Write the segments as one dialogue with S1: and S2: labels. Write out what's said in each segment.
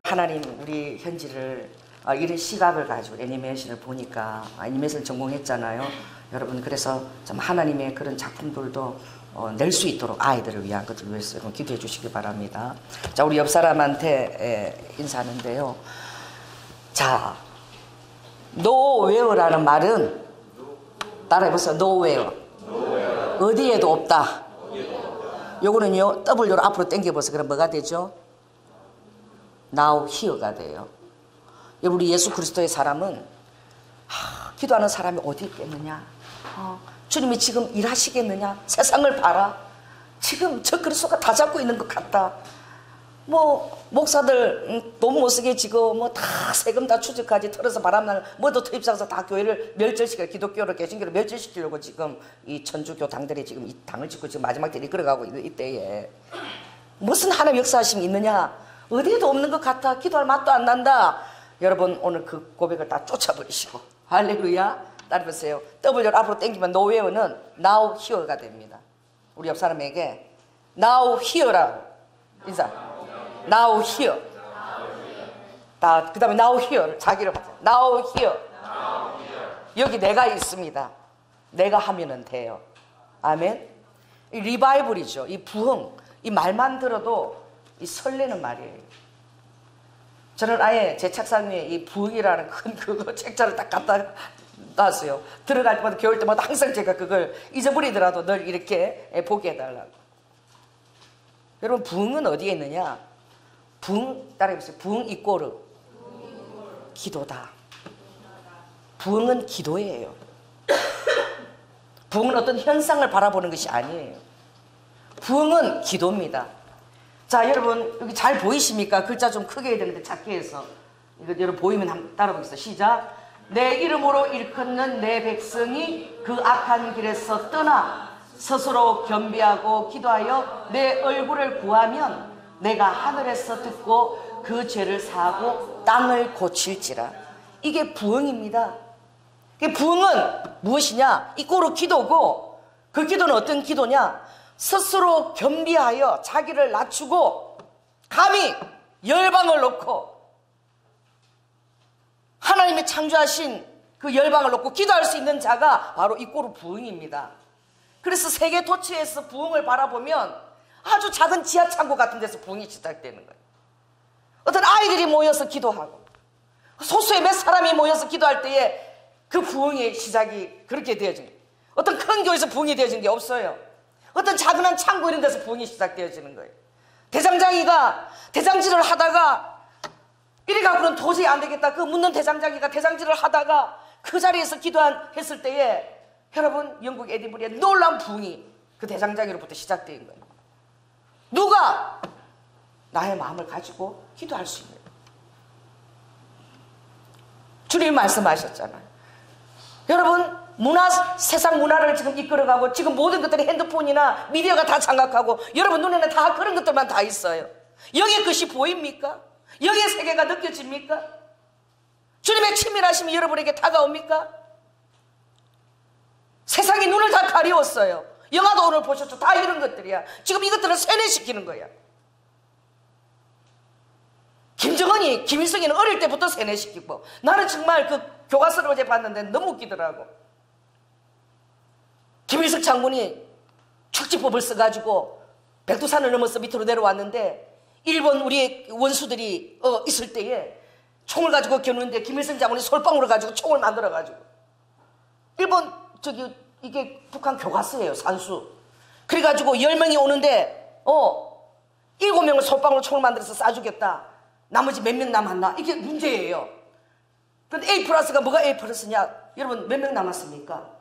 S1: 하나님 우리 현지를 이런 시각을 가지고 애니메이션을 보니까 애니메이션 전공했잖아요. 여러분 그래서 좀 하나님의 그런 작품들도 낼 수 있도록 아이들을 위한 것들을 위해서 여러분 기도해 주시기 바랍니다. 자, 우리 옆 사람한테 인사하는데요. 자, 노웨어라는 말은 따라해보세요. 노웨어. 어디에도 없다. 요거는요 W로 앞으로 당겨보세요. 그럼 뭐가 되죠? Now here가 돼요. 여러분 우리 예수 그리스도의 사람은 기도하는 사람이 어디 있겠느냐? 주님이 지금 일하시겠느냐? 세상을 봐라. 지금 저 그리스도가 다 잡고 있는 것 같다. 뭐 목사들 돈 못 쓰게 지금 뭐 다 세금 다 추적까지 털어서 바람나는 뭐도 투입사서 다 교회를 멸절시켜 기독교를 개신교를 멸절시키려고 지금 이 천주교 당들이 지금 이 당을 짓고 지금 마지막 때를 이끌어가고 있는 이때에 무슨 하나님 역사하심이 있느냐? 어디에도 없는 것 같아. 기도할 맛도 안 난다. 여러분 오늘 그 고백을 다 쫓아버리시고 할렐루야. 따라해보세요. W를 앞으로 당기면 노웨어는 Now here가 됩니다. 우리 옆 사람에게 Now here라고 인사. Now here. 그 다음에 now here. 자기를 하세요. Now here. 여기 내가 있습니다. 내가 하면은 돼요. 아멘. 이 리바이벌이죠. 이 부흥. 이 말만 들어도 이 설레는 말이에요. 저는 아예 제 책상 위에 이 부흥이라는 큰 그거 책자를 딱 갖다 놨어요. 들어갈 때마다 겨울 때마다 항상 제가 그걸 잊어버리더라도 늘 이렇게 보게 해달라고. 여러분 부흥은 어디에 있느냐? 부흥 따라해보세요. 부흥 이꼬르 기도다. 부흥은 기도예요. 부흥은 어떤 현상을 바라보는 것이 아니에요. 부흥은 기도입니다. 자 여러분 여기 잘 보이십니까? 글자 좀 크게 해야 되는데 작게 해서 이거 여러분 보이면 한번 따라보겠습니다. 시작. 내 이름으로 일컫는 내 백성이 그 악한 길에서 떠나 스스로 겸비하고 기도하여 내 얼굴을 구하면 내가 하늘에서 듣고 그 죄를 사하고 땅을 고칠지라. 이게 부흥입니다. 부흥은 무엇이냐? 이꼬르 기도고 그 기도는 어떤 기도냐? 스스로 겸비하여 자기를 낮추고 감히 열방을 놓고 하나님이 창조하신 그 열방을 놓고 기도할 수 있는 자가 바로 이꼬르 부흥입니다. 그래서 세계 도처에서 부흥을 바라보면 아주 작은 지하창고 같은 데서 부흥이 시작되는 거예요. 어떤 아이들이 모여서 기도하고 소수의 몇 사람이 모여서 기도할 때에 그 부흥의 시작이 그렇게 되어진 거예요. 어떤 큰 교회에서 부흥이 되어진 게 없어요. 어떤 작은 한 창고 이런 데서 부흥이 시작되어지는 거예요. 대장장이가 대장질을 하다가 이래 갖고는 도저히 안 되겠다. 그 묻는 대장장이가 대장질을 하다가 그 자리에서 기도했을 때에 여러분 영국 에디버리에 놀라운 부흥이 그 대장장이로부터 시작된 거예요. 누가 나의 마음을 가지고 기도할 수 있는 주님이 말씀하셨잖아요. 여러분 세상 문화를 지금 이끌어가고 지금 모든 것들이 핸드폰이나 미디어가 다 장악하고 여러분 눈에는 다 그런 것들만 다 있어요. 여기에 그것이 보입니까? 여기에 세계가 느껴집니까? 주님의 친밀하심이 여러분에게 다가옵니까? 세상이 눈을 다 가리웠어요. 영화도 오늘 보셨죠? 다 이런 것들이야. 지금 이것들을 세뇌시키는 거야. 김정은이 김일성이는 어릴 때부터 세뇌시키고 나는 정말 그 교과서를 어제 봤는데 너무 웃기더라고. 김일성 장군이 축지법을 써가지고 백두산을 넘어서 밑으로 내려왔는데 일본 우리의 원수들이 있을 때에 총을 가지고 겨누는데 김일성 장군이 솔방울을 가지고 총을 만들어가지고 일본 이게 북한 교과서예요. 산수. 그래가지고 10명이 오는데 7명을 솔방울로 총을 만들어서 쏴주겠다. 나머지 몇 명 남았나? 이게 문제예요. 그런데 A 플러스가 뭐가 A 플러스냐? 여러분 몇 명 남았습니까?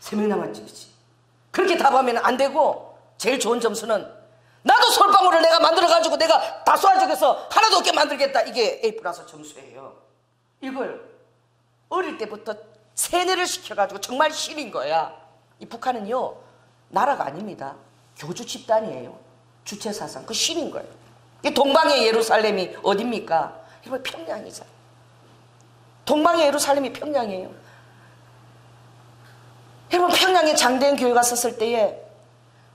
S1: 3명 남았지. 그치? 그렇게 답하면 안 되고 제일 좋은 점수는 나도 솔방울을 내가 만들어가지고 내가 다 쏴주겠어. 하나도 없게 만들겠다. 이게 A 플러스 점수예요. 이걸 어릴 때부터 세뇌를 시켜가지고 정말 신인 거야. 이 북한은요 나라가 아닙니다. 교주 집단이에요. 주체사상. 그 신인 거예요. 이 동방의 예루살렘이 어딥니까? 여러분 평양이잖아요. 동방의 예루살렘이 평양이에요. 여러분 평양에 장대현 교회가 섰을 때에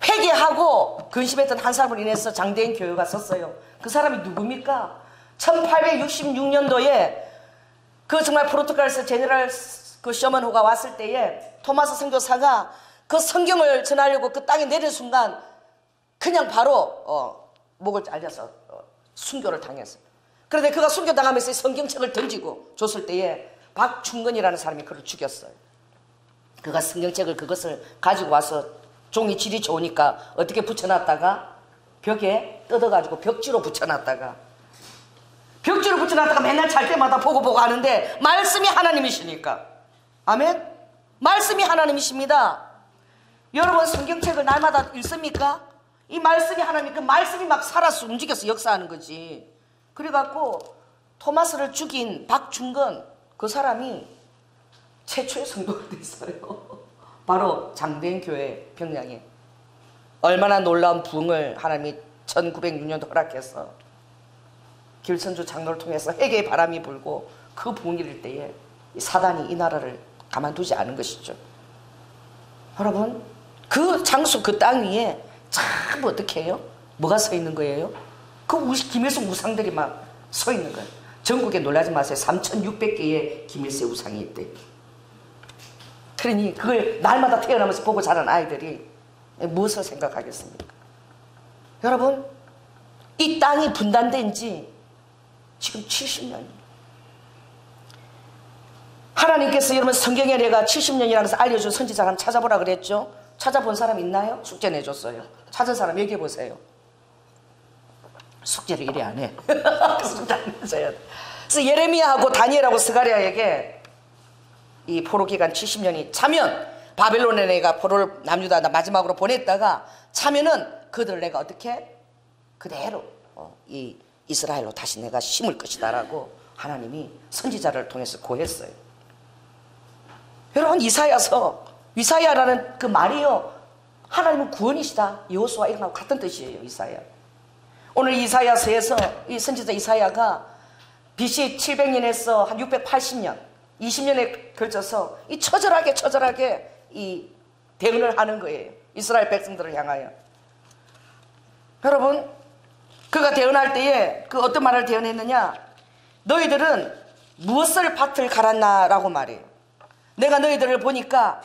S1: 회개하고 근심했던 한 사람을 인해서 장대현 교회가 섰어요. 그 사람이 누굽니까? 1866년도에 그 정말 포르투갈에서 제네랄 그 셔먼호가 왔을 때에 토마스 선교사가 그 성경을 전하려고 그 땅에 내린 순간 그냥 바로 목을 잘려서 순교를 당했어요. 그런데 그가 순교당하면서 성경책을 던지고 줬을 때에 박충근이라는 사람이 그를 죽였어요. 그가 성경책을 그것을 가지고 와서 종이 질이 좋으니까 어떻게 붙여놨다가 벽에 뜯어가지고 벽지로 붙여놨다가 맨날 잘 때마다 보고 하는데 말씀이 하나님이시니까. 아멘. 말씀이 하나님이십니다. 여러분 성경책을 날마다 읽습니까? 이 말씀이 하나님, 그 말씀이 막 살아서 움직여서 역사하는 거지. 그래갖고 토마스를 죽인 박충근 그 사람이 최초의 성도가 됐어요. 바로 장대인교회 병량에. 얼마나 놀라운 부흥을 하나님이 1906년도 허락해서 길선주 장로를 통해서 회개의 바람이 불고 그 부흥이 일 때에 사단이 이 나라를 가만두지 않은 것이죠. 여러분 그 장소 그 땅 위에 참 어떻게 해요? 뭐가 서 있는 거예요? 그 김일성 우상들이 막 서 있는 거예요. 전국에 놀라지 마세요. 3600개의 김일성 우상이 있대. 그러니 그걸 날마다 태어나면서 보고 자란 아이들이 무엇을 생각하겠습니까? 여러분 이 땅이 분단된 지 지금 70년입니다. 하나님께서 여러분 성경에 내가 70년이라는 것을 알려준 선지자 사람 찾아보라 그랬죠? 찾아본 사람 있나요? 숙제 내줬어요. 찾은 사람 얘기해 보세요. 숙제를 이래 안 해. 숙제 안 내줘야 돼. 그래서 예레미야하고 다니엘하고 스가랴에게 이 포로 기간 70년이 차면 바벨론에 내가 포로를 남유다 마지막으로 보냈다가 차면은 그들을 내가 어떻게 그대로 이 이스라엘로 다시 내가 심을 것이다 라고 하나님이 선지자를 통해서 고했어요. 여러분 이사야라는 그 말이요 하나님은 구원이시다. 여호수아 이런 거하고 같은 뜻이에요. 이사야. 오늘 이사야서에서 이 선지자 이사야가 BC 700년에서 한 680년 20년에 걸쳐서 이 처절하게 이 대응을 하는 거예요. 이스라엘 백성들을 향하여. 여러분 그가 대언할 때에 그 어떤 말을 대언했느냐? 너희들은 무엇을 밭을 갈았나 라고 말해요. 내가 너희들을 보니까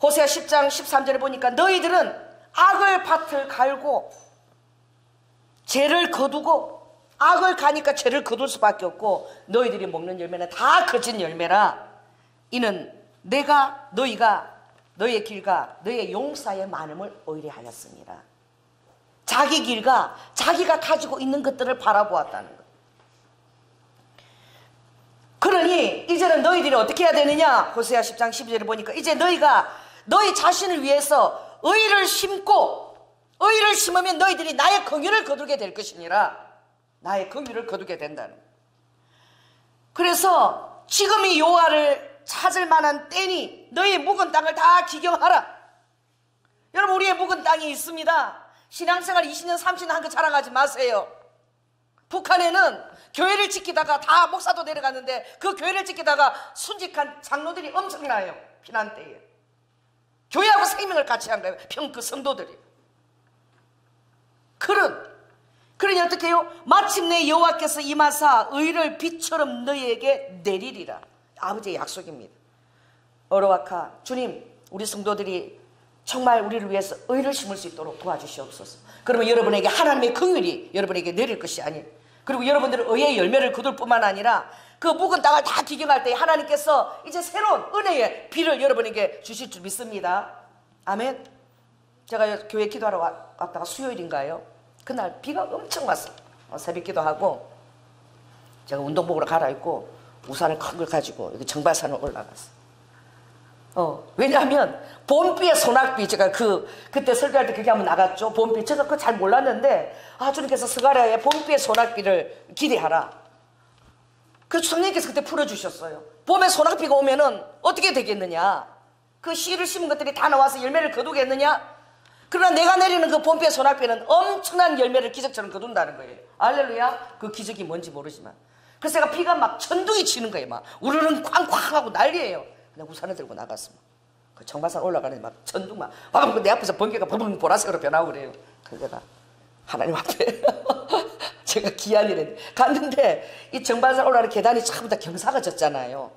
S1: 호세아 10장 13절에 보니까 너희들은 악을 밭을 갈고 죄를 거두고 악을 가니까 죄를 거둘 수밖에 없고 너희들이 먹는 열매는 다 거짓 열매라. 이는 내가 너희의 길과 너희의 용사의 많음을 의뢰하였습니다. 자기 길과 자기가 가지고 있는 것들을 바라보았다는 것. 그러니 이제는 너희들이 어떻게 해야 되느냐? 호세아 10장 12절에 보니까 이제 너희 자신을 위해서 의를 심고 의를 심으면 너희들이 나의 긍휼을 거두게 될 것이니라. 나의 긍휼을 거두게 된다는 거예요. 그래서 지금이 여호와를 찾을 만한 때니 너희 묵은 땅을 다 기경하라. 여러분 우리의 묵은 땅이 있습니다. 신앙생활 20년 30년 한 거 자랑하지 마세요. 북한에는 교회를 지키다가 다 목사도 내려갔는데 그 교회를 지키다가 순직한 장로들이 엄청나요. 피난 때에 교회하고 생명을 같이 한 거예요. 그 성도들이. 그러니 어떻게 해요? 마침내 여호와께서 임하사 의를 빛처럼 너희에게 내리리라. 아버지의 약속입니다. 어로와카 주님 우리 성도들이 정말 우리를 위해서 의를 심을 수 있도록 도와주시옵소서. 그러면 여러분에게 하나님의 긍휼이 여러분에게 내릴 것이 아니에요. 그리고 여러분들은 의의 열매를 거둘 뿐만 아니라 그 묵은 땅을 다 기경할 때 하나님께서 이제 새로운 은혜의 비를 여러분에게 주실 줄 믿습니다. 아멘. 제가 교회 기도하러 왔다가 수요일인가요? 그날 비가 엄청 왔어요. 새벽 기도하고 제가 운동복으로 갈아입고 우산을 큰 걸 가지고 여기 정발산을 올라갔어요. 왜냐하면 봄비에 소낙비 제가 그때 설교할 때 그게 한번 나갔죠. 봄비 제가 그거 잘 몰랐는데 주님께서 스가랴에 봄비에 소낙비를 기대하라. 그래서 성령께서 그때 풀어주셨어요. 봄에 소낙비가 오면은 어떻게 되겠느냐? 그 씨를 심은 것들이 다 나와서 열매를 거두겠느냐? 그러나 내가 내리는 그 봄비의 소낙비는 엄청난 열매를 기적처럼 거둔다는 거예요. 알렐루야. 그 기적이 뭔지 모르지만 그래서 제가 비가 막 천둥이 치는 거예요. 막 우르릉 쾅쾅 하고 난리예요. 그냥 우산을 들고 나갔습니다. 그 정발산 올라가는데 막 천둥 막 내 앞에서 번개가 벙벙 보라색으로 변하고 그래요. 그래서 내가 하나님 앞에 제가 기한이래 갔는데 이 정반산 올라가는 계단이 전부 다 경사가 졌잖아요.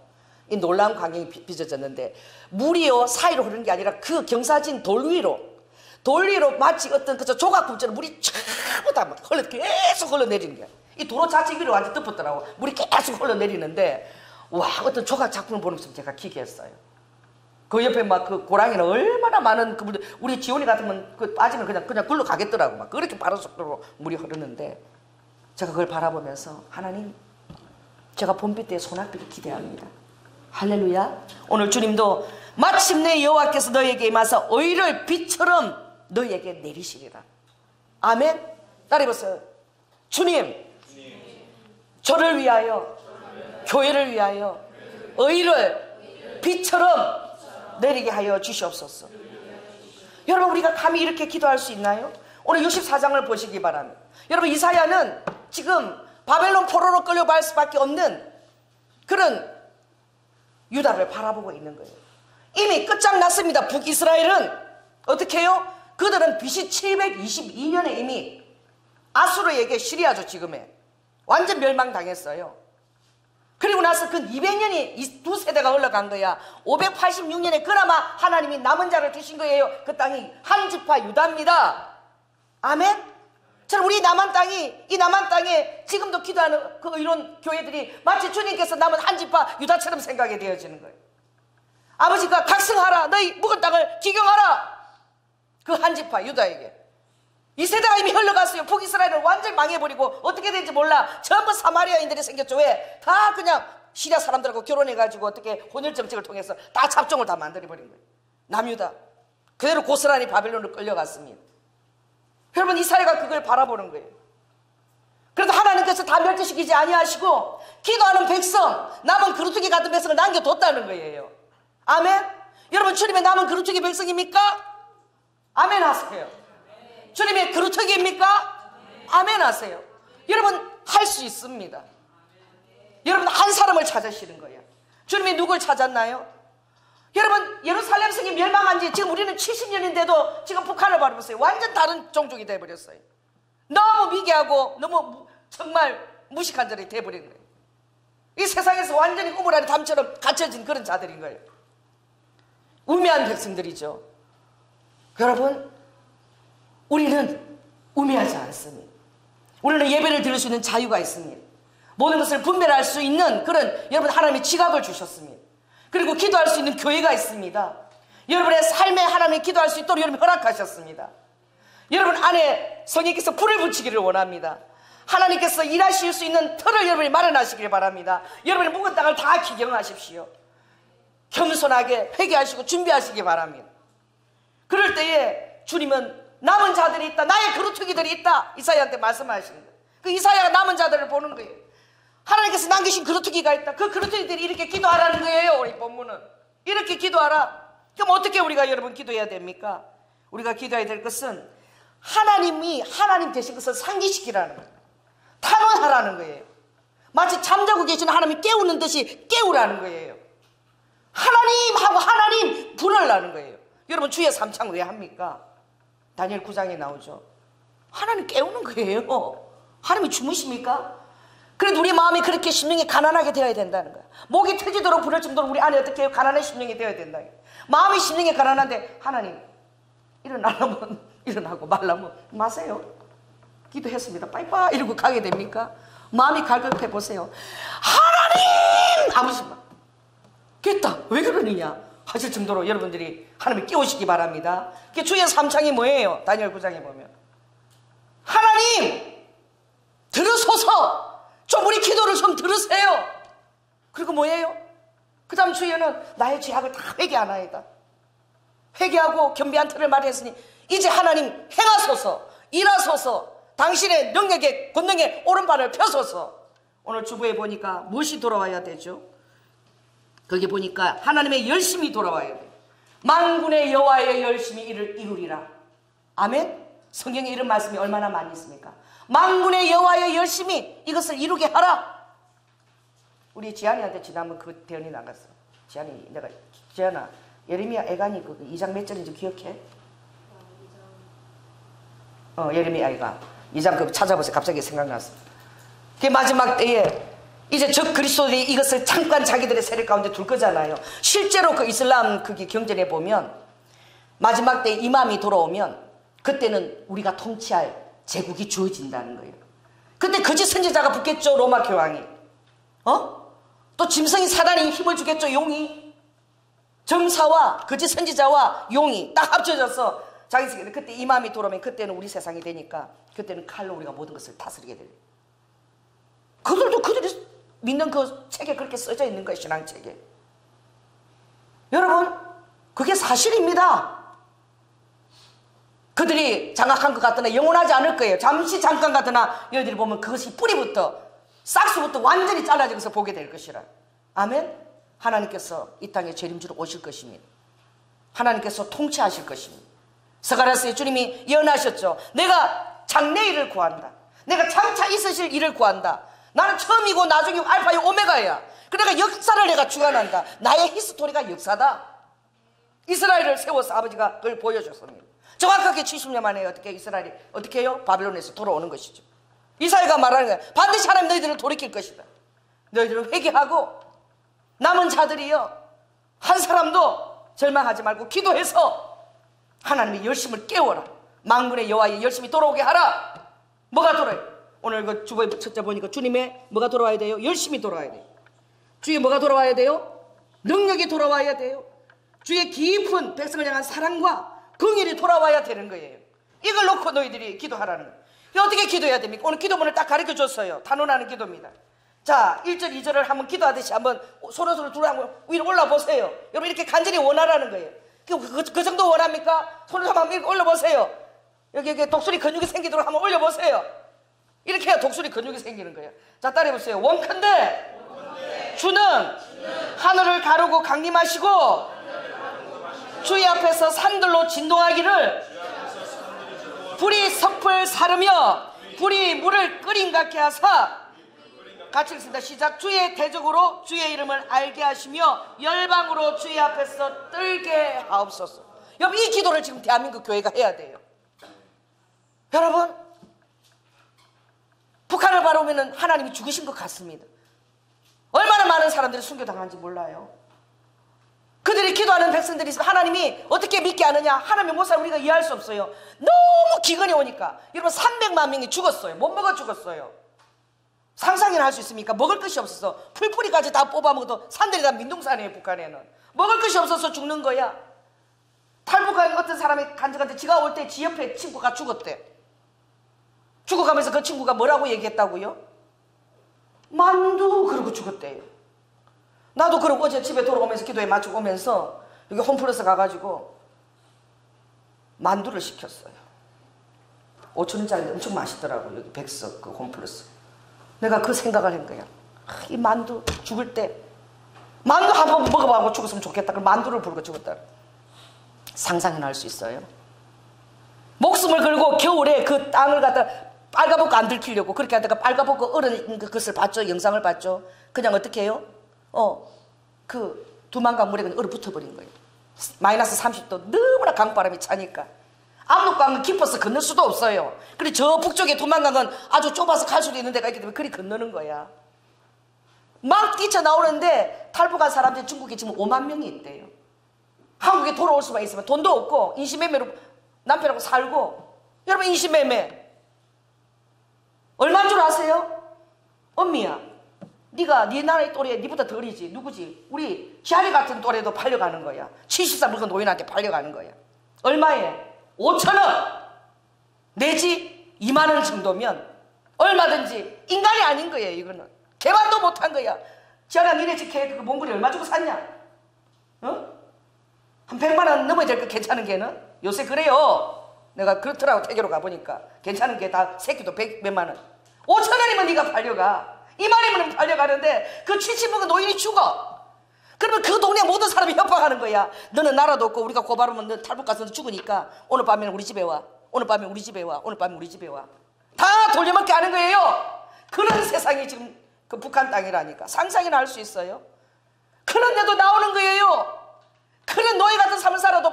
S1: 이 놀라운 광경이 빚어졌는데 물이요 사이로 흐르는 게 아니라 그 경사진 돌 위로 마치 어떤 그 조각금처럼 물이 전부 다 계속 흘러내리는 거야. 이 도로 자체 위로 완전 덮었더라고. 물이 계속 흘러내리는데 와 어떤 조각 작품을 보면서 제가 기괴했어요. 그 옆에 막 그 고랑이는 얼마나 많은 그 물들, 우리 지원이 같으면 그 빠지면 그냥 글로 가겠더라고. 막 그렇게 빠른 속도로 물이 흐르는데 제가 그걸 바라보면서 하나님, 제가 봄비 때 소낙비를 기대합니다. 할렐루야. 오늘 주님도 마침내 여호와께서 너에게 임하사 의를 빛처럼 너에게 내리시리라. 아멘. 따라해보세요. 주님, 저를 위하여, 교회를 위하여 의를 빛처럼 내리게 하여 주시옵소서. 여러분, 우리가 감히 이렇게 기도할 수 있나요? 오늘 64장을 보시기 바랍니다. 여러분, 이사야는 지금 바벨론 포로로 끌려갈 수밖에 없는 그런 유다를 바라보고 있는 거예요. 이미 끝장났습니다. 북이스라엘은 어떻게 해요? 그들은 BC 722년에 이미 아수르에게 시리아죠. 지금의 완전 멸망당했어요. 그리고 나서 그 200년이 이 두 세대가 흘러간 거야. 586년에 그나마 하나님이 남은 자를 주신 거예요. 그 땅이 한 지파 유다입니다. 아멘. 저는 우리 남한 땅이, 이 남한 땅에 지금도 기도하는 그 이런 교회들이 마치 주님께서 남은 한 지파 유다처럼 생각이 되어지는 거예요. 아버지가 각성하라, 너희 묵은 땅을 기경하라, 그 한 지파 유다에게. 이 세대가 이미 흘러갔어요. 북이스라엘을 완전히 망해버리고 어떻게 된지 몰라. 전부 사마리아인들이 생겼죠. 왜? 다 그냥 시리아 사람들하고 결혼해가지고 어떻게 혼혈 정책을 통해서 다 잡종을 다 만들어버린 거예요. 남유다 그대로 고스란히 바벨론으로 끌려갔습니다. 여러분, 이사야가 그걸 바라보는 거예요. 그래도 하나님께서 다 멸절시키지 아니하시고 기도하는 백성, 남은 그루터기 같은 백성을 남겨뒀다는 거예요. 아멘. 여러분, 주님의 남은 그루터기 백성입니까? 아멘 하세요. 주님의 그루터기입니까? 아멘 하세요. 여러분, 할 수 있습니다. 여러분, 한 사람을 찾으시는 거예요. 주님이 누굴 찾았나요? 여러분, 예루살렘 성이 멸망한 지 지금 우리는 70년인데도 지금 북한을 바라보세요. 완전 다른 종족이 돼버렸어요. 너무 미개하고 너무 정말 무식한 자들이 돼버린 거예요. 이 세상에서 완전히 우물 안에 담처럼 갇혀진 그런 자들인 거예요. 우매한 백성들이죠. 여러분, 우리는 우매하지 않습니다. 우리는 예배를 드릴 수 있는 자유가 있습니다. 모든 것을 분별할 수 있는 그런, 여러분, 하나님의 지각을 주셨습니다. 그리고 기도할 수 있는 교회가 있습니다. 여러분의 삶에 하나님이 기도할 수 있도록 여러분 허락하셨습니다. 여러분 안에 성령께서 불을 붙이기를 원합니다. 하나님께서 일하실 수 있는 틀을 여러분이 마련하시길 바랍니다. 여러분의 묵은 땅을 다 기경하십시오. 겸손하게 회개하시고 준비하시기 바랍니다. 그럴 때에 주님은 남은 자들이 있다, 나의 그루터기들이 있다, 이사야한테 말씀하시는 거예요. 그 이사야가 남은 자들을 보는 거예요. 하나님께서 남기신 그루터기가 있다. 그 그루터기들이 이렇게 기도하라는 거예요. 우리 본문은 이렇게 기도하라. 그럼 어떻게 우리가 여러분 기도해야 됩니까? 우리가 기도해야 될 것은 하나님이 하나님 되신 것을 상기시키라는 거예요. 탄원하라는 거예요. 마치 잠자고 계시는 하나님이 깨우는 듯이 깨우라는 거예요. 하나님하고 하나님 부르라는 거예요. 여러분, 주의 삼창 왜 합니까? 다니엘 9장에 나오죠. 하나님 깨우는 거예요. 하나님이 주무십니까? 그래도 우리 마음이 그렇게 심령이 가난하게 되어야 된다는 거야. 목이 터지도록 부를 정도로 우리 안에 어떻게 해요? 가난한 심령이 되어야 된다. 마음이 심령이 가난한데 하나님 일어나려면 일어나고 말라면 마세요. 기도했습니다. 빠이빠이 이러고 가게 됩니까? 마음이 갈급해 보세요. 하나님! 아무시만 깼다. 왜 그러느냐 하실 정도로 여러분들이 하나님을 깨우시기 바랍니다. 그게 주의 삼창이 뭐예요? 다니엘 9장에 보면 하나님 들으소서. 좀 우리 기도를 좀 들으세요. 그리고 뭐예요? 그 다음 주여는 나의 죄악을 다 회개하나이다. 회개하고 겸비한 틀을 마련했으니 이제 하나님 행하소서, 일하소서, 당신의 능력에 권능에 오른발을 펴소서. 오늘 주보에 보니까 무엇이 돌아와야 되죠? 거기 보니까 하나님의 열심이 돌아와야 돼요. 만군의 여호와의 열심이 이를 이루리라. 아멘. 성경에 이런 말씀이 얼마나 많이 있습니까? 만군의 여호와의 열심이 이것을 이루게 하라. 우리 지안이한테 지난번 그 대언이 나갔어. 지안이, 내가 지안아 예레미야 애간이 그 2장 몇 절인지 기억해? 예레미야 애가 2장 그 찾아보세요. 갑자기 생각났어. 그 마지막 때에 이제 적 그리스도들이 이것을 잠깐 자기들의 세력 가운데 둘 거잖아요. 실제로 그 이슬람 그게 경전에 보면 마지막 때 이맘이 돌아오면 그때는 우리가 통치할 제국이 주어진다는 거예요. 그때 거짓 선지자가 붙겠죠. 로마 교황이. 또 짐승인 사단이 힘을 주겠죠. 용이. 정사와 거짓 선지자와 용이 딱 합쳐져서 자기 세계. 그때 이맘이 돌아오면 그때는 우리 세상이 되니까 그때는 칼로 우리가 모든 것을 다스리게 돼요. 그들도 그들이 믿는 그 책에 그렇게 써져 있는 거예요. 신앙책에. 여러분 그게 사실입니다. 그들이 장악한 것 같으나 영원하지 않을 거예요. 잠시 잠깐 같으나 여러분들이 보면 그것이 뿌리부터 싹수부터 완전히 잘라져서 보게 될 것이라. 아멘. 하나님께서 이 땅에 재림주로 오실 것입니다. 하나님께서 통치하실 것입니다. 스가랴서에 주님이 예언하셨죠. 내가 장래일을 구한다. 내가 장차 있으실 일을 구한다. 나는 처음이고 나중이고 알파요 오메가야. 그러니까 역사를 내가 주관한다. 나의 히스토리가 역사다. 이스라엘을 세워서 아버지가 그걸 보여줬습니다. 정확하게 70년 만에 어떻게 이스라엘이 어떻게 해요? 바벨론에서 돌아오는 것이죠. 이사야가 말하는 거야. 반드시 하나님 너희들을 돌이킬 것이다. 너희들을 회개하고 남은 자들이요 한 사람도 절망하지 말고 기도해서 하나님의 열심을 깨워라. 만군의 여호와의 열심히 돌아오게 하라. 뭐가 돌아요? 오늘 그 주보에 첫째 보니까 주님의 뭐가 돌아와야 돼요? 열심히 돌아와야 돼요. 주의 뭐가 돌아와야 돼요? 능력이 돌아와야 돼요. 주의 깊은 백성을 향한 사랑과 긍휼이 돌아와야 되는 거예요. 이걸 놓고 너희들이 기도하라는 거예요. 어떻게 기도해야 됩니까? 오늘 기도문을 딱 가르쳐 줬어요. 단언하는 기도입니다. 자, 1절 2절을 한번 기도하듯이 한번 서로 둘 한번 위로 올라보세요. 여러분 이렇게 간절히 원하라는 거예요. 그 정도 원합니까? 손을 한번 이렇게 올려보세요. 여기 독수리 근육이 생기도록 한번 올려보세요. 이렇게 해야 독수리 근육이 생기는 거예요. 자, 따라해보세요. 원컨대 주는 하늘을 가르고 강림하시고 주의 앞에서 산들로 진동하기를 불이 섭을 사르며 불이 물을 끓인 같게 하사 같이 읽습니다. 시작. 주의 대적으로 주의 이름을 알게 하시며 열방으로 주의 앞에서 떨게 하옵소서. 여러분 이 기도를 지금 대한민국 교회가 해야 돼요. 여러분 북한을 바라보면 하나님이 죽으신 것 같습니다. 얼마나 많은 사람들이 순교당한지 몰라요. 그들이 기도하는 백성들이 있으면 하나님이 어떻게 믿게 하느냐? 하나님의 모습을 우리가 이해할 수 없어요. 너무 기근이 오니까. 여러분 300만 명이 죽었어요. 못 먹어 죽었어요. 상상이나 할 수 있습니까? 먹을 것이 없어서 풀뿌리까지 다 뽑아먹어도 산들이 다 민둥산이에요. 북한에는 먹을 것이 없어서 죽는 거야. 탈북한 어떤 사람이 간증한테 지가 올 때 지 옆에 친구가 죽었대. 죽어가면서 그 친구가 뭐라고 얘기했다고요? 만두 그러고 죽었대요. 나도 그러고 어제 집에 돌아오면서 기도에 맞추고 오면서 여기 홈플러스 가가지고 만두를 시켰어요. 5,000원짜리 엄청 맛있더라고요. 여기 백석 그 홈플러스. 내가 그 생각을 한 거야. 이 만두 죽을 때 만두 한 번 먹어보고 죽었으면 좋겠다. 그럼 만두를 부르고 죽었다. 상상이나 할 수 있어요? 목숨을 걸고 겨울에 그 땅을 갖다 빨가벗고 안 들키려고 그렇게 하다가 빨가벗고 얼은 그것을 봤죠. 영상을 봤죠. 그냥 어떻게 해요? 그 두만강 물에 그냥 얼어붙어버린 거예요. 마이너스 30도 너무나 강바람이 차니까 압록강은 깊어서 건널 수도 없어요. 그리고 저 북쪽에 두만강은 아주 좁아서 갈 수도 있는 데가 있기 때문에 그리 건너는 거야. 막 뛰쳐나오는데 탈북한 사람들이 중국에 지금 5만 명이 있대요. 한국에 돌아올 수만 있으면 돈도 없고 인신매매로 남편하고 살고. 여러분 인신매매 얼마인 줄 아세요? 엄미야 네가 네 나라의 또래 네보다 더 어리지. 누구지? 우리 지아리 같은 또래도 팔려가는 거야. 70살 먹은 노인한테 팔려가는 거야. 얼마에? 5,000원 내지 2만 원 정도면 얼마든지 인간이 아닌 거예요. 이거는 개발도 못한 거야. 지아리가 니네 집 개 그 몽골이 얼마 주고 샀냐? 한 100만 원 넘어야 될 거 괜찮은 개는? 요새 그래요. 내가 그렇더라고. 태계로 가보니까 괜찮은 게 다 새끼도 100몇만 원. 5,000원이면 네가 팔려가. 2만원이면 팔려가는데 그 70먹은 노인이 죽어. 그러면 그 동네 모든 사람이 협박하는 거야. 너는 나라도 없고 우리가 고발하면 너 탈북 가서 죽으니까 오늘 밤에는 우리 집에 와. 오늘 밤에 우리 집에 와. 오늘 밤에 우리 집에 와. 다 돌려먹게 하는 거예요. 그런 세상이 지금 그 북한 땅이라니까. 상상이나 할 수 있어요? 그런데도 나오는 거예요. 그런 노예 같은 삶을 살아도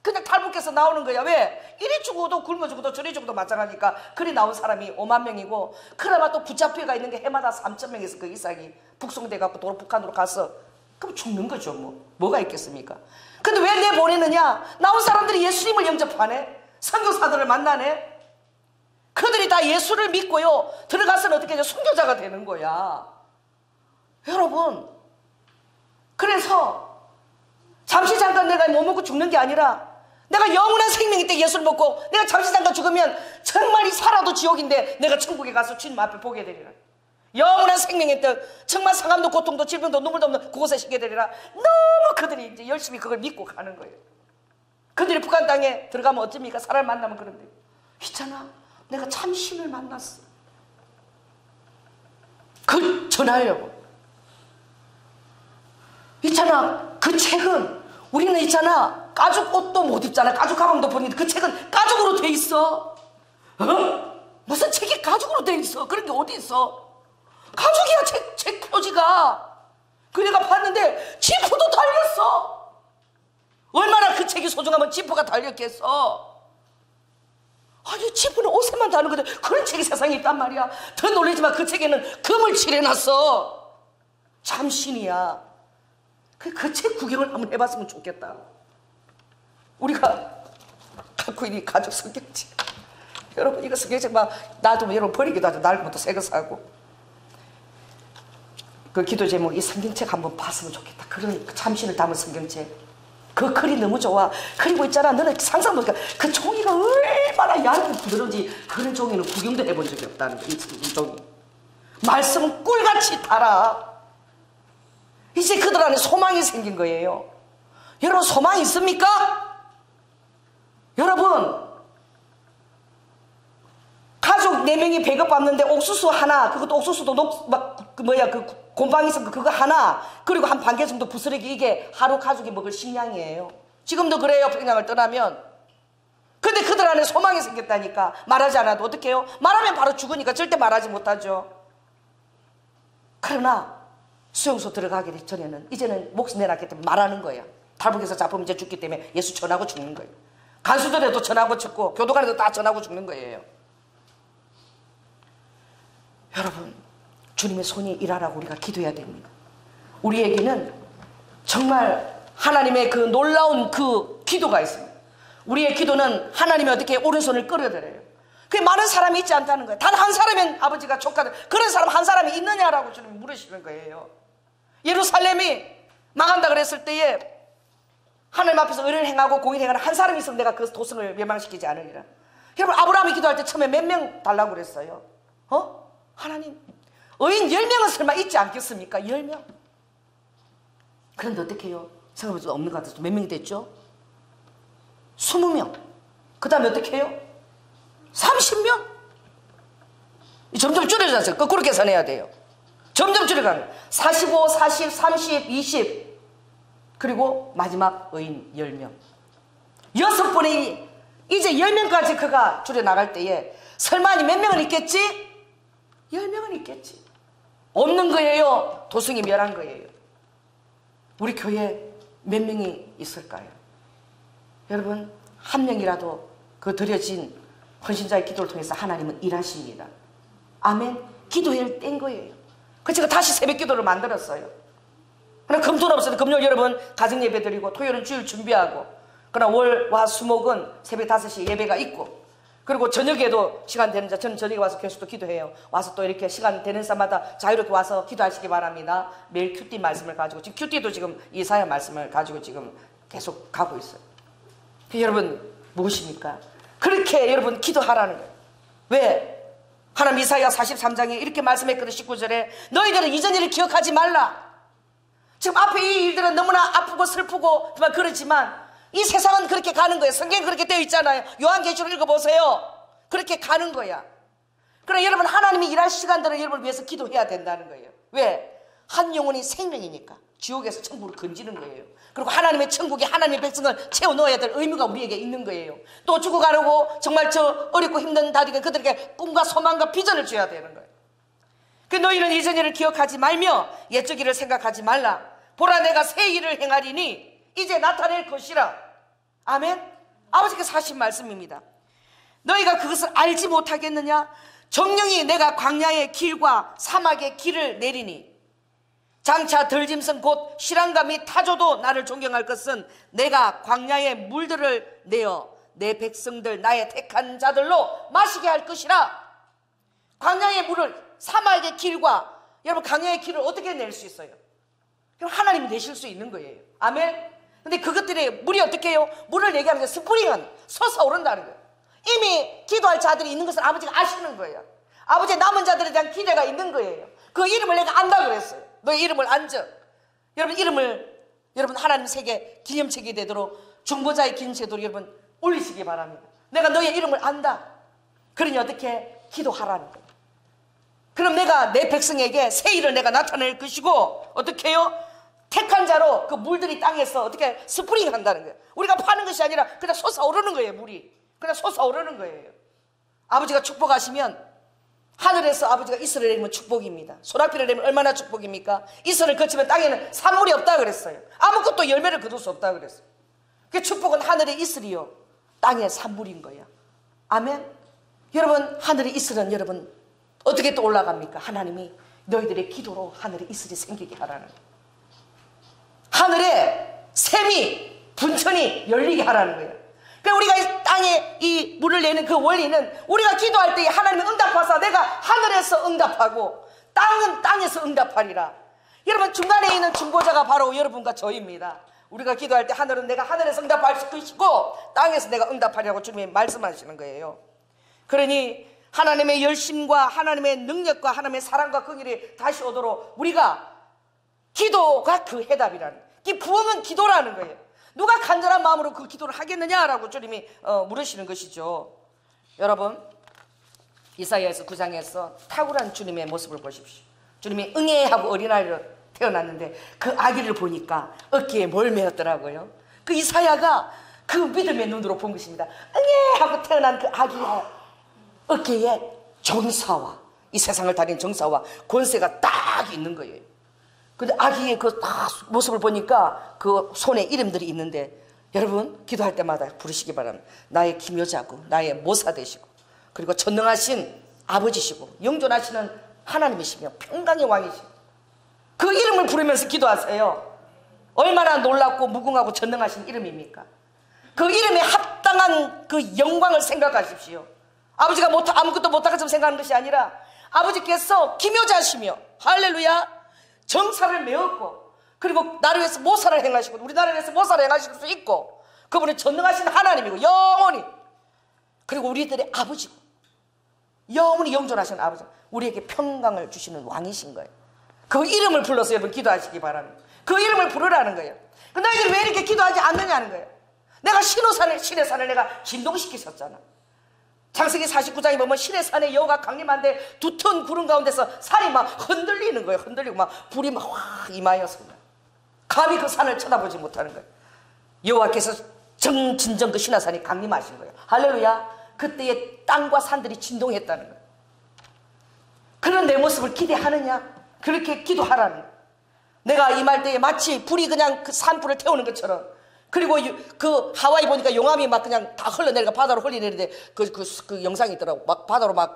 S1: 그냥 탈북해서 방에서 나오는 거야. 왜? 이리 죽어도 굶어 죽어도 저리 죽어도 마찬가지니까. 그리 나온 사람이 5만 명이고, 그나마 또 붙잡혀가 있는 게 해마다 3천 명에서 그 이상이 북송돼 갖고 북한으로 가서 그럼 죽는 거죠. 뭐가 있겠습니까? 근데 왜 내 보내느냐? 나온 사람들이 예수님을 영접하네. 선교사들을 만나네. 그들이 다 예수를 믿고요, 들어가서는 어떻게 해서 순교자가 되는 거야. 여러분, 그래서 잠시 잠깐 내가 못 먹고 죽는 게 아니라 내가 영원한 생명일 때 예수를 먹고 내가 잠시 잠깐 죽으면 정말 이 살아도 지옥인데 내가 천국에 가서 주님 앞에 보게 되리라. 영원한 생명의 뜻, 정말 상함도 고통도 질병도 눈물도 없는 그곳에 쉬게 되리라. 너무 그들이 이제 열심히 그걸 믿고 가는 거예요. 그들이 북한 땅에 들어가면 어쩝니까? 사람을 만나면 그런데, 있잖아, 내가 참 신을 만났어. 그 전하려고. 있잖아, 그 책은, 우리는 있잖아, 가죽 옷도 못 입잖아. 가죽 가방도 보는데 그 책은 가죽으로 돼 있어. 무슨 책이 가죽으로 돼 있어? 그런 게 어디 있어? 가죽이야, 책 표지가. 그 내가 봤는데 지퍼도 달렸어. 얼마나 그 책이 소중하면 지퍼가 달렸겠어. 아니, 지퍼는 옷에만 다는 건데 그런 책이 세상에 있단 말이야. 더 놀라지만 그 책에는 금을 칠해놨어. 참 신이야. 그 책 구경을 한번 해봤으면 좋겠다. 우리가 갖고 있는 가죽 성경책, 여러분, 이거 성경책 막 놔두면 여러분 버리기도 하죠. 낡으면 또 새 거 사고. 그 기도 제목, 이 성경책 한번 봤으면 좋겠다. 그런 참신을 담은 성경책. 그 글이 너무 좋아. 그리고 있잖아, 너는 상상 못해. 그 종이가 얼마나 얇고 부드러운지 그런 종이는 구경도 해본 적이 없다는 거야. 이 종이. 말씀은 꿀같이 달아. 이제 그들 안에 소망이 생긴 거예요. 여러분, 소망이 있습니까? 여러분, 가족 4명이 배급받는데 옥수수 하나, 그것도 옥수수도 그 곰팡이 있으면 그거 하나, 그리고 한 반 개 정도 부스러기, 이게 하루 가족이 먹을 식량이에요. 지금도 그래요, 평양을 떠나면. 근데 그들 안에 소망이 생겼다니까. 말하지 않아도 어떻게 해요? 말하면 바로 죽으니까 절대 말하지 못하죠. 그러나 수용소 들어가기 전에는 이제는 목숨 내놨기 때문에 말하는 거야. 탈북에서 잡으면 이제 죽기 때문에 예수 전하고 죽는 거예요. 간수들에도 전하고 죽고 교도관에도 다 전하고 죽는 거예요. 여러분, 주님의 손이 일하라고 우리가 기도해야 됩니다. 우리에게는 정말 하나님의 그 놀라운 그 기도가 있습니다. 우리의 기도는 하나님이 어떻게 오른손을 끌어들여요. 그게 많은 사람이 있지 않다는 거예요. 단 한 사람은 아버지가 조카들, 그런 사람 한 사람이 있느냐라고 주님이 물으시는 거예요. 예루살렘이 망한다 그랬을 때에 하나님 앞에서 의를 행하고 공의를 행하는 한 사람이 있으면 내가 그 도성을 멸망시키지 않으리라. 여러분, 아브라함이 기도할 때 처음에 몇 명 달라고 그랬어요? 하나님, 의인 10명은 설마 있지 않겠습니까? 10명. 그런데 어떻게 해요? 생각해보니까 없는 것 같아서 몇 명이 됐죠? 20명. 그 다음에 어떻게 해요? 30명. 점점 줄여졌어요. 거꾸로 계산해야 돼요. 점점 줄여가는 거예요. 45, 40, 30, 20. 그리고 마지막 의인 10명. 6번에 이제 10명까지 그가 줄여나갈 때에 설마 몇 명은 있겠지? 10명은 있겠지. 없는 거예요. 도성이 멸한 거예요. 우리 교회에 몇 명이 있을까요? 여러분, 한 명이라도 그 드려진 헌신자의 기도를 통해서 하나님은 일하십니다. 아멘. 기도회를 뗀 거예요. 그래서 제가 다시 새벽 기도를 만들었어요. 그러나 금토는 없어도 금요일 여러분 가정 예배 드리고, 토요일은 주일 준비하고, 그러나 월, 화, 수목은 새벽 5시 예배가 있고, 그리고 저녁에도 시간 되는 자, 저는 저녁에 와서 계속 또 기도해요. 와서 또 이렇게 시간 되는 사마다 자유롭게 와서 기도하시기 바랍니다. 매일 큐티 말씀을 가지고, 지금 큐티도 지금 이사야 말씀을 가지고 지금 계속 가고 있어요. 여러분, 무엇입니까? 그렇게 여러분 기도하라는 거예요. 왜? 하나님 이사야 43장에 이렇게 말씀했거든. 19절에 너희들은 이전 일을 기억하지 말라. 지금 앞에 이 일들은 너무나 아프고 슬프고 정말 그렇지만 이 세상은 그렇게 가는 거예요. 성경에 그렇게 되어 있잖아요. 요한계시록 읽어보세요. 그렇게 가는 거야. 그러나 여러분, 하나님이 일할 시간들은 여러분을 위해서 기도해야 된다는 거예요. 왜? 한 영혼이 생명이니까 지옥에서 천국으로 건지는 거예요. 그리고 하나님의 천국에 하나님의 백성을 채워 넣어야 될 의무가 우리에게 있는 거예요. 또 죽어가려고 정말 저 어렵고 힘든 다리가 그들에게 꿈과 소망과 비전을 줘야 되는 거예요. 그 너희는 이전 일을 기억하지 말며 옛적 일을 생각하지 말라. 보라, 내가 새 일을 행하리니 이제 나타낼 것이라. 아멘. 아버지께서 하신 말씀입니다. 너희가 그것을 알지 못하겠느냐? 정령이 내가 광야의 길과 사막의 길을 내리니 장차 들짐승 곧 실랑가 및 타조도 나를 존경할 것은 내가 광야의 물들을 내어 내 백성들 나의 택한 자들로 마시게 할 것이라. 광야의 물을, 사막의 길과, 여러분 광야의 길을 어떻게 낼 수 있어요? 그럼 하나님이 내실 수 있는 거예요. 아멘. 근데 그것들이 물이 어떻게 해요? 물을 내게 하는 게 스프링은 솟아오른다는 거예요. 이미 기도할 자들이 있는 것을 아버지가 아시는 거예요. 아버지의 남은 자들에 대한 기대가 있는 거예요. 그 이름을 내가 안다 그랬어요. 너의 이름을 안적. 여러분 이름을, 여러분 하나님 세계 기념책이 되도록, 중보자의 기념책이 되도록 여러분 올리시기 바랍니다. 내가 너의 이름을 안다. 그러니 어떻게? 기도하라는 거예요. 그럼 내가 내 백성에게 새 일을 내가 나타낼 것이고, 어떻게 해요? 택한 자로 그 물들이 땅에서 어떻게 스프링 한다는 거예요. 우리가 파는 것이 아니라 그냥 솟아오르는 거예요. 물이 그냥 솟아오르는 거예요. 아버지가 축복하시면, 하늘에서 아버지가 이슬을 내리면 축복입니다. 소낙비를 내리면 얼마나 축복입니까? 이슬을 거치면 땅에는 산물이 없다 그랬어요. 아무것도 열매를 거둘 수 없다 그랬어요. 그 축복은 하늘의 이슬이요 땅의 산물인 거예요. 아멘. 여러분 하늘의 이슬은 여러분 어떻게 또 올라갑니까? 하나님이 너희들의 기도로 하늘의 이슬이 생기게 하라는 거예요. 하늘에 샘이, 분천이 열리게 하라는 거예요. 그러니까 우리가 이 땅에 이 물을 내는 그 원리는, 우리가 기도할 때 하나님이 응답하사 내가 하늘에서 응답하고 땅은 땅에서 응답하리라. 여러분 중간에 있는 중보자가 바로 여러분과 저입니다. 우리가 기도할 때 하늘은 내가 하늘에서 응답할 것이고 땅에서 내가 응답하리라고 주님이 말씀하시는 거예요. 그러니 하나님의 열심과 하나님의 능력과 하나님의 사랑과 긍휼이 다시 오도록 우리가, 기도가 그 해답이라는, 이 부흥은 기도라는 거예요. 누가 간절한 마음으로 그 기도를 하겠느냐라고 주님이 물으시는 것이죠. 여러분 이사야에서 9장에서 탁월한 주님의 모습을 보십시오. 주님이 응애하고 어린아이로 태어났는데 그 아기를 보니까 어깨에 뭘 메었더라고요. 그 이사야가 그 믿음의 눈으로 본 것입니다. 응애하고 태어난 그 아기의 어깨에 정사와, 이 세상을 다니는 정사와 권세가 딱 있는 거예요. 근데 아기의 그 모습을 보니까 그 손에 이름들이 있는데, 여러분 기도할 때마다 부르시기 바랍니다. 나의 기묘자고 나의 모사 되시고, 그리고 전능하신 아버지시고 영존하시는 하나님이시며 평강의 왕이시고, 그 이름을 부르면서 기도하세요. 얼마나 놀랍고 무궁하고 전능하신 이름입니까? 그 이름에 합당한 그 영광을 생각하십시오. 아버지가 아무것도 못할 것처럼 생각하는 것이 아니라 아버지께서 기묘자시며, 할렐루야, 정사를 메었고, 그리고 나를 위해서 모사를 행하시고, 우리나라를 위해서 모사를 행하실 수 있고, 그분은 전능하신 하나님이고 영원히, 그리고 우리들의 아버지고 영원히 영존하시는 아버지, 우리에게 평강을 주시는 왕이신 거예요. 그 이름을 불러서 여러분 기도하시기 바랍니다. 그 이름을 부르라는 거예요. 너희들이 왜 이렇게 기도하지 않느냐는 거예요. 내가 신의 산을 내가 진동시키셨잖아. 창세기 49장에 보면 신의 산에 여호가 강림한데 두터운 구름 가운데서 산이 막 흔들리는 거예요. 흔들리고 막 불이 막 확 임하여서 감히 그 산을 쳐다보지 못하는 거예요. 여호와께서 진정 그 신의 산이 강림하신 거예요. 할렐루야. 그때의 땅과 산들이 진동했다는 거예요. 그런 내 모습을 기대하느냐? 그렇게 기도하라는 거예요. 내가 임할 때에 마치 불이 그냥 그 산불을 태우는 것처럼, 그리고 그 하와이 보니까 용암이 막 그냥 다 흘러내리니까 바다로 흘러내리는데 그 영상이 있더라고. 막 바다로 막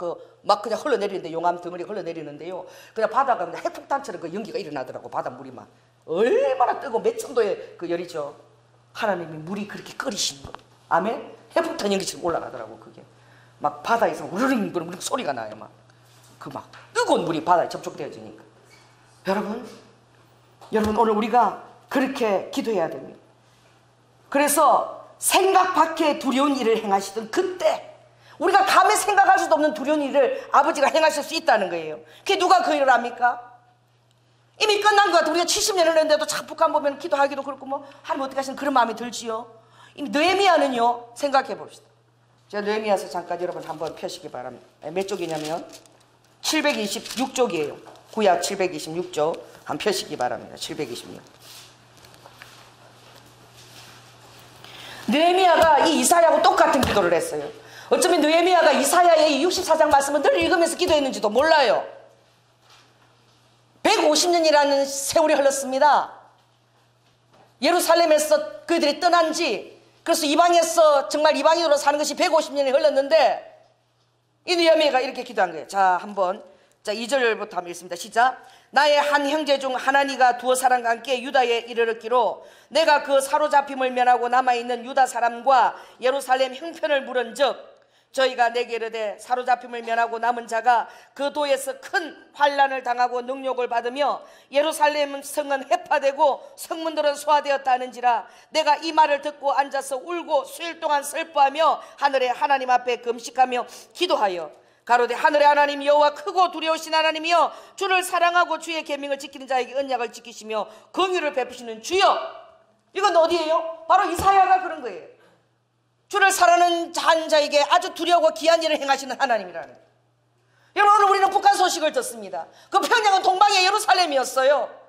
S1: 그냥 흘러내리는데, 용암 덩어리 흘러내리는데요, 그냥 바다가 그냥 핵폭탄처럼 그 연기가 일어나더라고. 바닷물이 막 얼마나 뜨고 몇 천도의 그 열이죠. 하나님이 물이 그렇게 끓이시는 거예요. 아멘. 핵폭탄 연기처럼 올라가더라고. 그게 막 바다에서 우르릉 소리가 나요. 막 그 막 뜨거운 물이 바다에 접촉되어지니까. 여러분 오늘 우리가 그렇게 기도해야 됩니다. 그래서 생각 밖의 두려운 일을 행하시던 그때, 우리가 감히 생각할 수도 없는 두려운 일을 아버지가 행하실 수 있다는 거예요. 그게 누가 그 일을 합니까? 이미 끝난 것 같아요. 우리가 70년을 했는데도 참 북한 보면 기도하기도 그렇고 뭐 하나님 어떻게 하시는 그런 마음이 들지요. 이미 느헤미야는요, 생각해 봅시다. 제가 느헤미야서 잠깐 여러분 한번 펴시기 바랍니다. 몇 쪽이냐면 726쪽이에요. 구약 726쪽 한번 펴시기 바랍니다. 726. 느헤미야가 이 이사야하고 똑같은 기도를 했어요. 어쩌면 느헤미야가 이사야의 64장 말씀을 늘 읽으면서 기도했는지도 몰라요. 150년이라는 세월이 흘렀습니다. 예루살렘에서 그들이 떠난 지 그래서 이방에서 정말 이방인으로 사는 것이 150년이 흘렀는데 이 느헤미야가 이렇게 기도한 거예요. 자, 한번 2절부터 한번 읽습니다. 시작. 나의 한 형제 중 하나니가 두어 사람과 함께 유다에 이르렀기로 내가 그 사로잡힘을 면하고 남아있는 유다 사람과 예루살렘 형편을 물은즉 저희가 내게 이르되 사로잡힘을 면하고 남은 자가 그 도에서 큰 환난을 당하고 능욕을 받으며 예루살렘 성은 해파되고 성문들은 소화되었다 하는지라 내가 이 말을 듣고 앉아서 울고 수일 동안 슬퍼하며 하늘의 하나님 앞에 금식하며 기도하여 가로되 하늘의 하나님 여호와 크고 두려우신 하나님이여 주를 사랑하고 주의 계명을 지키는 자에게 언약을 지키시며 긍휼을 베푸시는 주여. 이건 어디예요? 바로 이사야가 그런 거예요. 주를 사랑하는 한 자에게 아주 두려워 귀한 일을 행하시는 하나님이라는 거예요. 여러분, 오늘 우리는 북한 소식을 듣습니다. 그 평양은 동방의 예루살렘이었어요.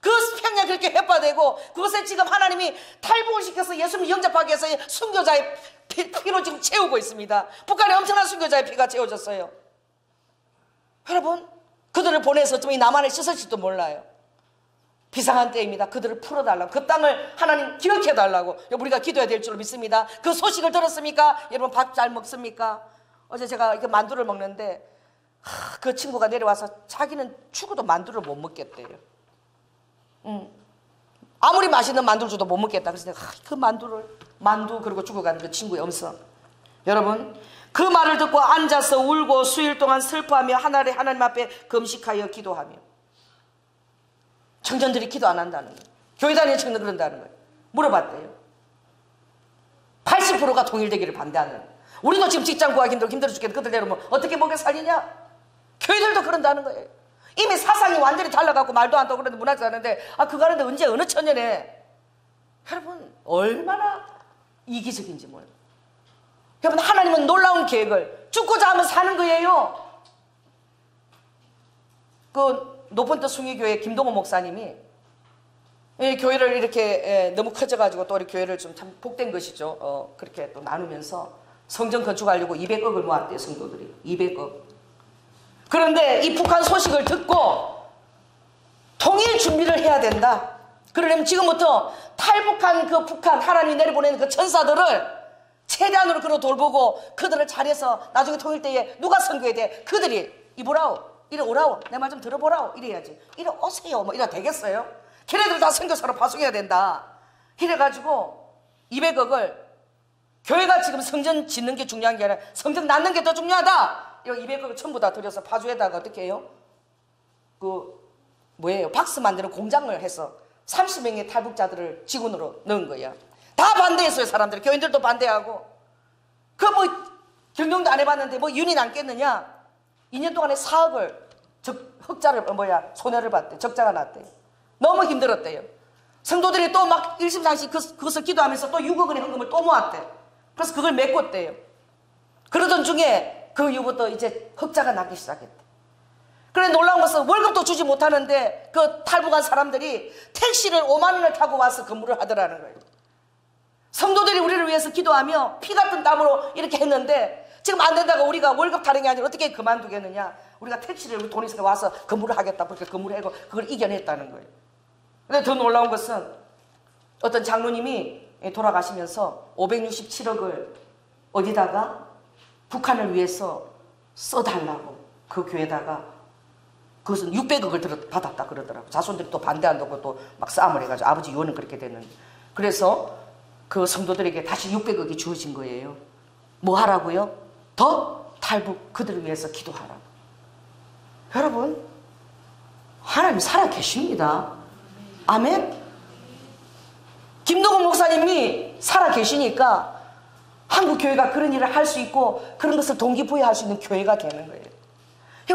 S1: 그 평양이 그렇게 해파되고 그것에 지금 하나님이 탈북을 시켜서 예수님 영접하기 위해서 순교자의 피로 지금 채우고 있습니다. 북한에 엄청난 순교자의 피가 채워졌어요. 여러분, 그들을 보내서 좀 이 남한을 씻을지도 몰라요. 비상한 때입니다. 그들을 풀어달라고, 그 땅을 하나님 기억해달라고 우리가 기도해야 될 줄 믿습니다. 그 소식을 들었습니까? 여러분, 밥 잘 먹습니까? 어제 제가 이렇게 만두를 먹는데 그 친구가 내려와서 자기는 죽어도 만두를 못 먹겠대요. 아무리 맛있는 만두를 줘도 못 먹겠다. 그래서 내가 그 만두 그리고 죽어가는 그 친구의 음성. 여러분, 그 말을 듣고 앉아서 울고 수일 동안 슬퍼하며 하나님 앞에 금식하여 기도하며. 청년들이 기도 안 한다는 거예요. 교회 다니는 청년 그런다는 거예요. 물어봤대요. 80%가 통일되기를 반대하는 거예요. 우리도 지금 직장 구하기 힘들어 죽겠는데 그들 내려오면 어떻게 먹여 살리냐? 교회들도 그런다는 거예요. 이미 사상이 완전히 달라갖고 말도 안 하고 그런데 문화재 하는데 그거 하는데 언제 어느 천년에. 여러분, 얼마나 이기적인지 몰라요. 여러분, 하나님은 놀라운 계획을 죽고자 하면 사는 거예요. 그 높은 뜻 숭의교회 김동호 목사님이 이 교회를 이렇게 너무 커져가지고 또 우리 교회를 좀 참 복된 것이죠. 그렇게 또 나누면서 성전 건축하려고 200억을 모았대요. 성도들이 200억. 그런데 이 북한 소식을 듣고 통일 준비를 해야 된다. 그러려면 지금부터 탈북한 그 북한 하나님이 내려보내는 그 천사들을 최대한으로 그로 돌보고 그들을 잘해서 나중에 통일 때에 누가 선거해야 돼? 그들이 이보라오, 이리 오라오, 내 말 좀 들어보라오 이래야지. 이리 오세요 뭐 이래 되겠어요? 걔네들 다 선교사로 파송해야 된다. 이래가지고 200억을 교회가 지금 성전 짓는 게 중요한 게 아니라 성전 낳는 게 더 중요하다. 이거 200억을 전부 다 들여서 파주에다가 어떻게 해요? 박스 만드는 공장을 해서 30명의 탈북자들을 직원으로 넣은 거야. 다 반대했어요. 사람들이. 교인들도 반대하고. 경영도 안 해봤는데 윤이 남겠느냐? 2년 동안에 4억을 흑자를 손해를 봤대. 적자가 났대. 너무 힘들었대요. 성도들이 또 막 일심상시 그것을 기도하면서 또 6억 원의 헌금을 또 모았대. 그래서 그걸 메꿨대요. 그러던 중에 그 이후부터 이제 흑자가 나기 시작했대. 그래, 놀라운 것은 월급도 주지 못하는데 그 탈북한 사람들이 택시를 5만 원을 타고 와서 근무를 하더라는 거예요. 성도들이 우리를 위해서 기도하며 피 같은 땀으로 이렇게 했는데 지금 안 된다고 우리가 월급 타는 게 아니라 어떻게 그만두겠느냐. 우리가 택시를 돈 있으니까 와서 근무를 하겠다. 그렇게 근무를 하고 그걸 이겨냈다는 거예요. 근데 더 놀라운 것은 어떤 장로님이 돌아가시면서 567억을 어디다가 북한을 위해서 써달라고 그 교회에다가 그것은 600억을 받았다 그러더라고. 자손들이 또 반대한다고 또 막 싸움을 해가지고 아버지 유언은 그렇게 됐는데, 그래서 그 성도들에게 다시 600억이 주어진 거예요. 뭐 하라고요? 더 탈북 그들을 위해서 기도하라고. 여러분, 하나님 살아 계십니다. 아멘. 김동훈 목사님이 살아 계시니까 한국 교회가 그런 일을 할 수 있고 그런 것을 동기부여할 수 있는 교회가 되는 거예요.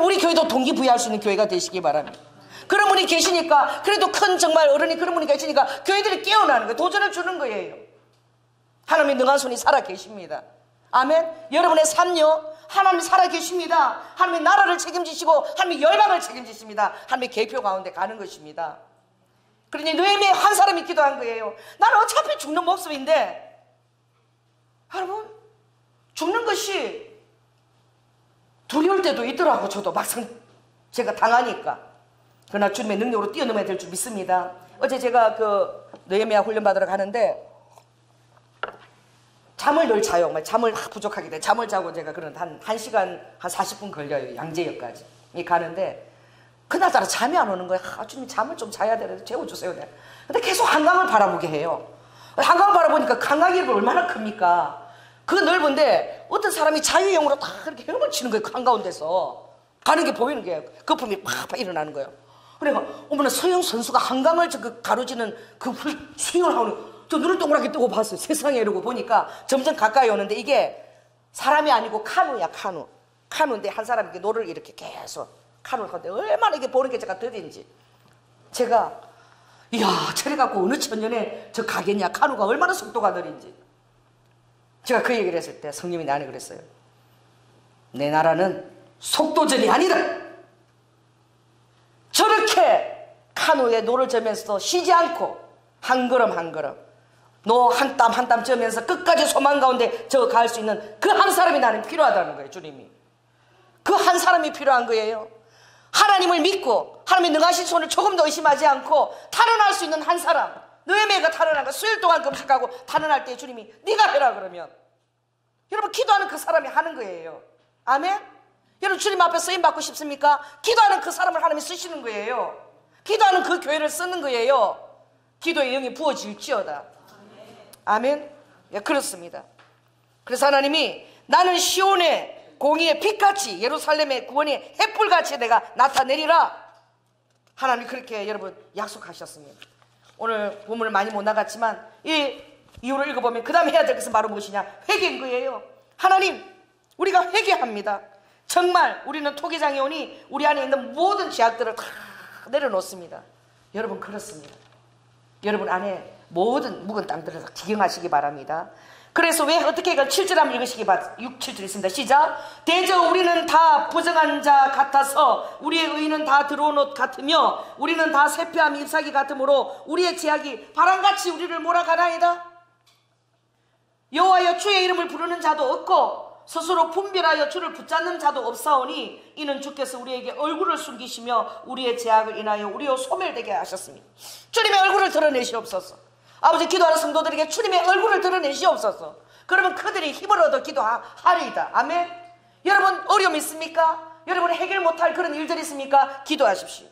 S1: 우리 교회도 동기부여할 수 있는 교회가 되시기 바랍니다. 그런 분이 계시니까, 그래도 큰 정말 어른이 그런 분이 계시니까 교회들이 깨어나는 거예요. 도전을 주는 거예요. 하나님의 능한 손이 살아 계십니다. 아멘. 여러분의 삶요, 하나님 살아 계십니다. 하나님의 나라를 책임지시고 하나님의 열방을 책임지십니다. 하나님의 계표 가운데 가는 것입니다. 그러니 느헤미야 한 사람이 기도한 거예요. 나는 어차피 죽는 목숨인데, 여러분, 죽는 것이 두려울 때도 있더라고. 저도 막상 제가 당하니까. 그러나 주님의 능력으로 뛰어넘어야 될 줄 믿습니다. 어제 제가 그 느헤미야 훈련 받으러 가는데 잠을 늘 자요. 잠을 부족하게 돼. 잠을 자고 제가 그런 한 1시간 한 40분 걸려요. 양재역까지 가는데 그날따라 잠이 안 오는 거야. 주님 잠을 좀 자야 되는데 재워주세요. 내가. 근데 계속 한강을 바라보게 해요. 한강을 바라보니까 한강이 얼마나 큽니까? 그 넓은데 어떤 사람이 자유형으로 딱 이렇게 헤엄을 치는 거예요. 그 한가운데서 가는 게 보이는 거예요. 거품이 팍팍 일어나는 거예요. 그러니까 어머나 서영 선수가 한강을 가로지는 그 스윙을 하는, 저 눈을 동그랗게 뜨고 봤어요. 세상에. 이러고 보니까 점점 가까이 오는데 이게 사람이 아니고 카누야. 카누인데 한 사람이 이렇게 노를 이렇게 계속 카누를 하는데 얼마나 이게 보는 게 제가 더딘지 제가 이야 저래 갖고 어느 천년에 저 가겠냐. 카누가 얼마나 속도가 느린지. 제가 그 얘기를 했을 때 성령이 나한테 그랬어요. 내 나라는 속도전이 아니다. 저렇게 카누에 노를 저면서 쉬지 않고 한 걸음 한 걸음 노 한 땀 한 땀 저면서 끝까지 소망 가운데 저 갈 수 있는 그 한 사람이 나는 필요하다는 거예요. 주님이 그 한 사람이 필요한 거예요. 하나님을 믿고 하나님의 능하신 손을 조금도 의심하지 않고 탈원할 수 있는 한 사람. 너희가 탈원한 거 수일 동안 금식하고 탈원할 때 주님이 네가 해라 그러면 여러분 기도하는 그 사람이 하는 거예요. 아멘? 여러분 주님 앞에 쓰임 받고 싶습니까? 기도하는 그 사람을 하나님이 쓰시는 거예요. 기도하는 그 교회를 쓰는 거예요. 기도의 영이 부어질지어다. 아멘? 예, 그렇습니다. 그래서 하나님이 나는 시온의 공의의 빛같이 예루살렘의 구원의 햇불같이 내가 나타내리라. 하나님이 그렇게 여러분 약속하셨습니다. 오늘 본문을 많이 못 나갔지만 이 이유를 읽어보면 그 다음에 해야 될 것은 바로 무엇이냐? 회개인 거예요. 하나님 우리가 회개합니다. 정말 우리는 토기장에 오니 우리 안에 있는 모든 죄악들을 다 내려놓습니다. 여러분 그렇습니다. 여러분 안에 모든 묵은 땅들을 다 기경하시기 바랍니다. 그래서 왜 어떻게 이걸 7절 한번 읽으시기 바랍니다. 6, 7절 있습니다. 시작. 대저 우리는 다 부정한 자 같아서 우리의 의는 다 들어온 옷 같으며 우리는 다 쇠폐함 잎사귀 같으므로 우리의 죄악이 바람같이 우리를 몰아가나이다. 여호와여 주의 이름을 부르는 자도 없고 스스로 분별하여 주를 붙잡는 자도 없사오니 이는 주께서 우리에게 얼굴을 숨기시며 우리의 죄악을 인하여 우리로 소멸되게 하셨습니다. 주님의 얼굴을 드러내시옵소서. 아버지 기도하는 성도들에게 주님의 얼굴을 드러내시옵소서. 그러면 그들이 힘을 얻어 기도하리이다. 아멘. 여러분 어려움 있습니까? 여러분 해결 못할 그런 일들이 있습니까? 기도하십시오.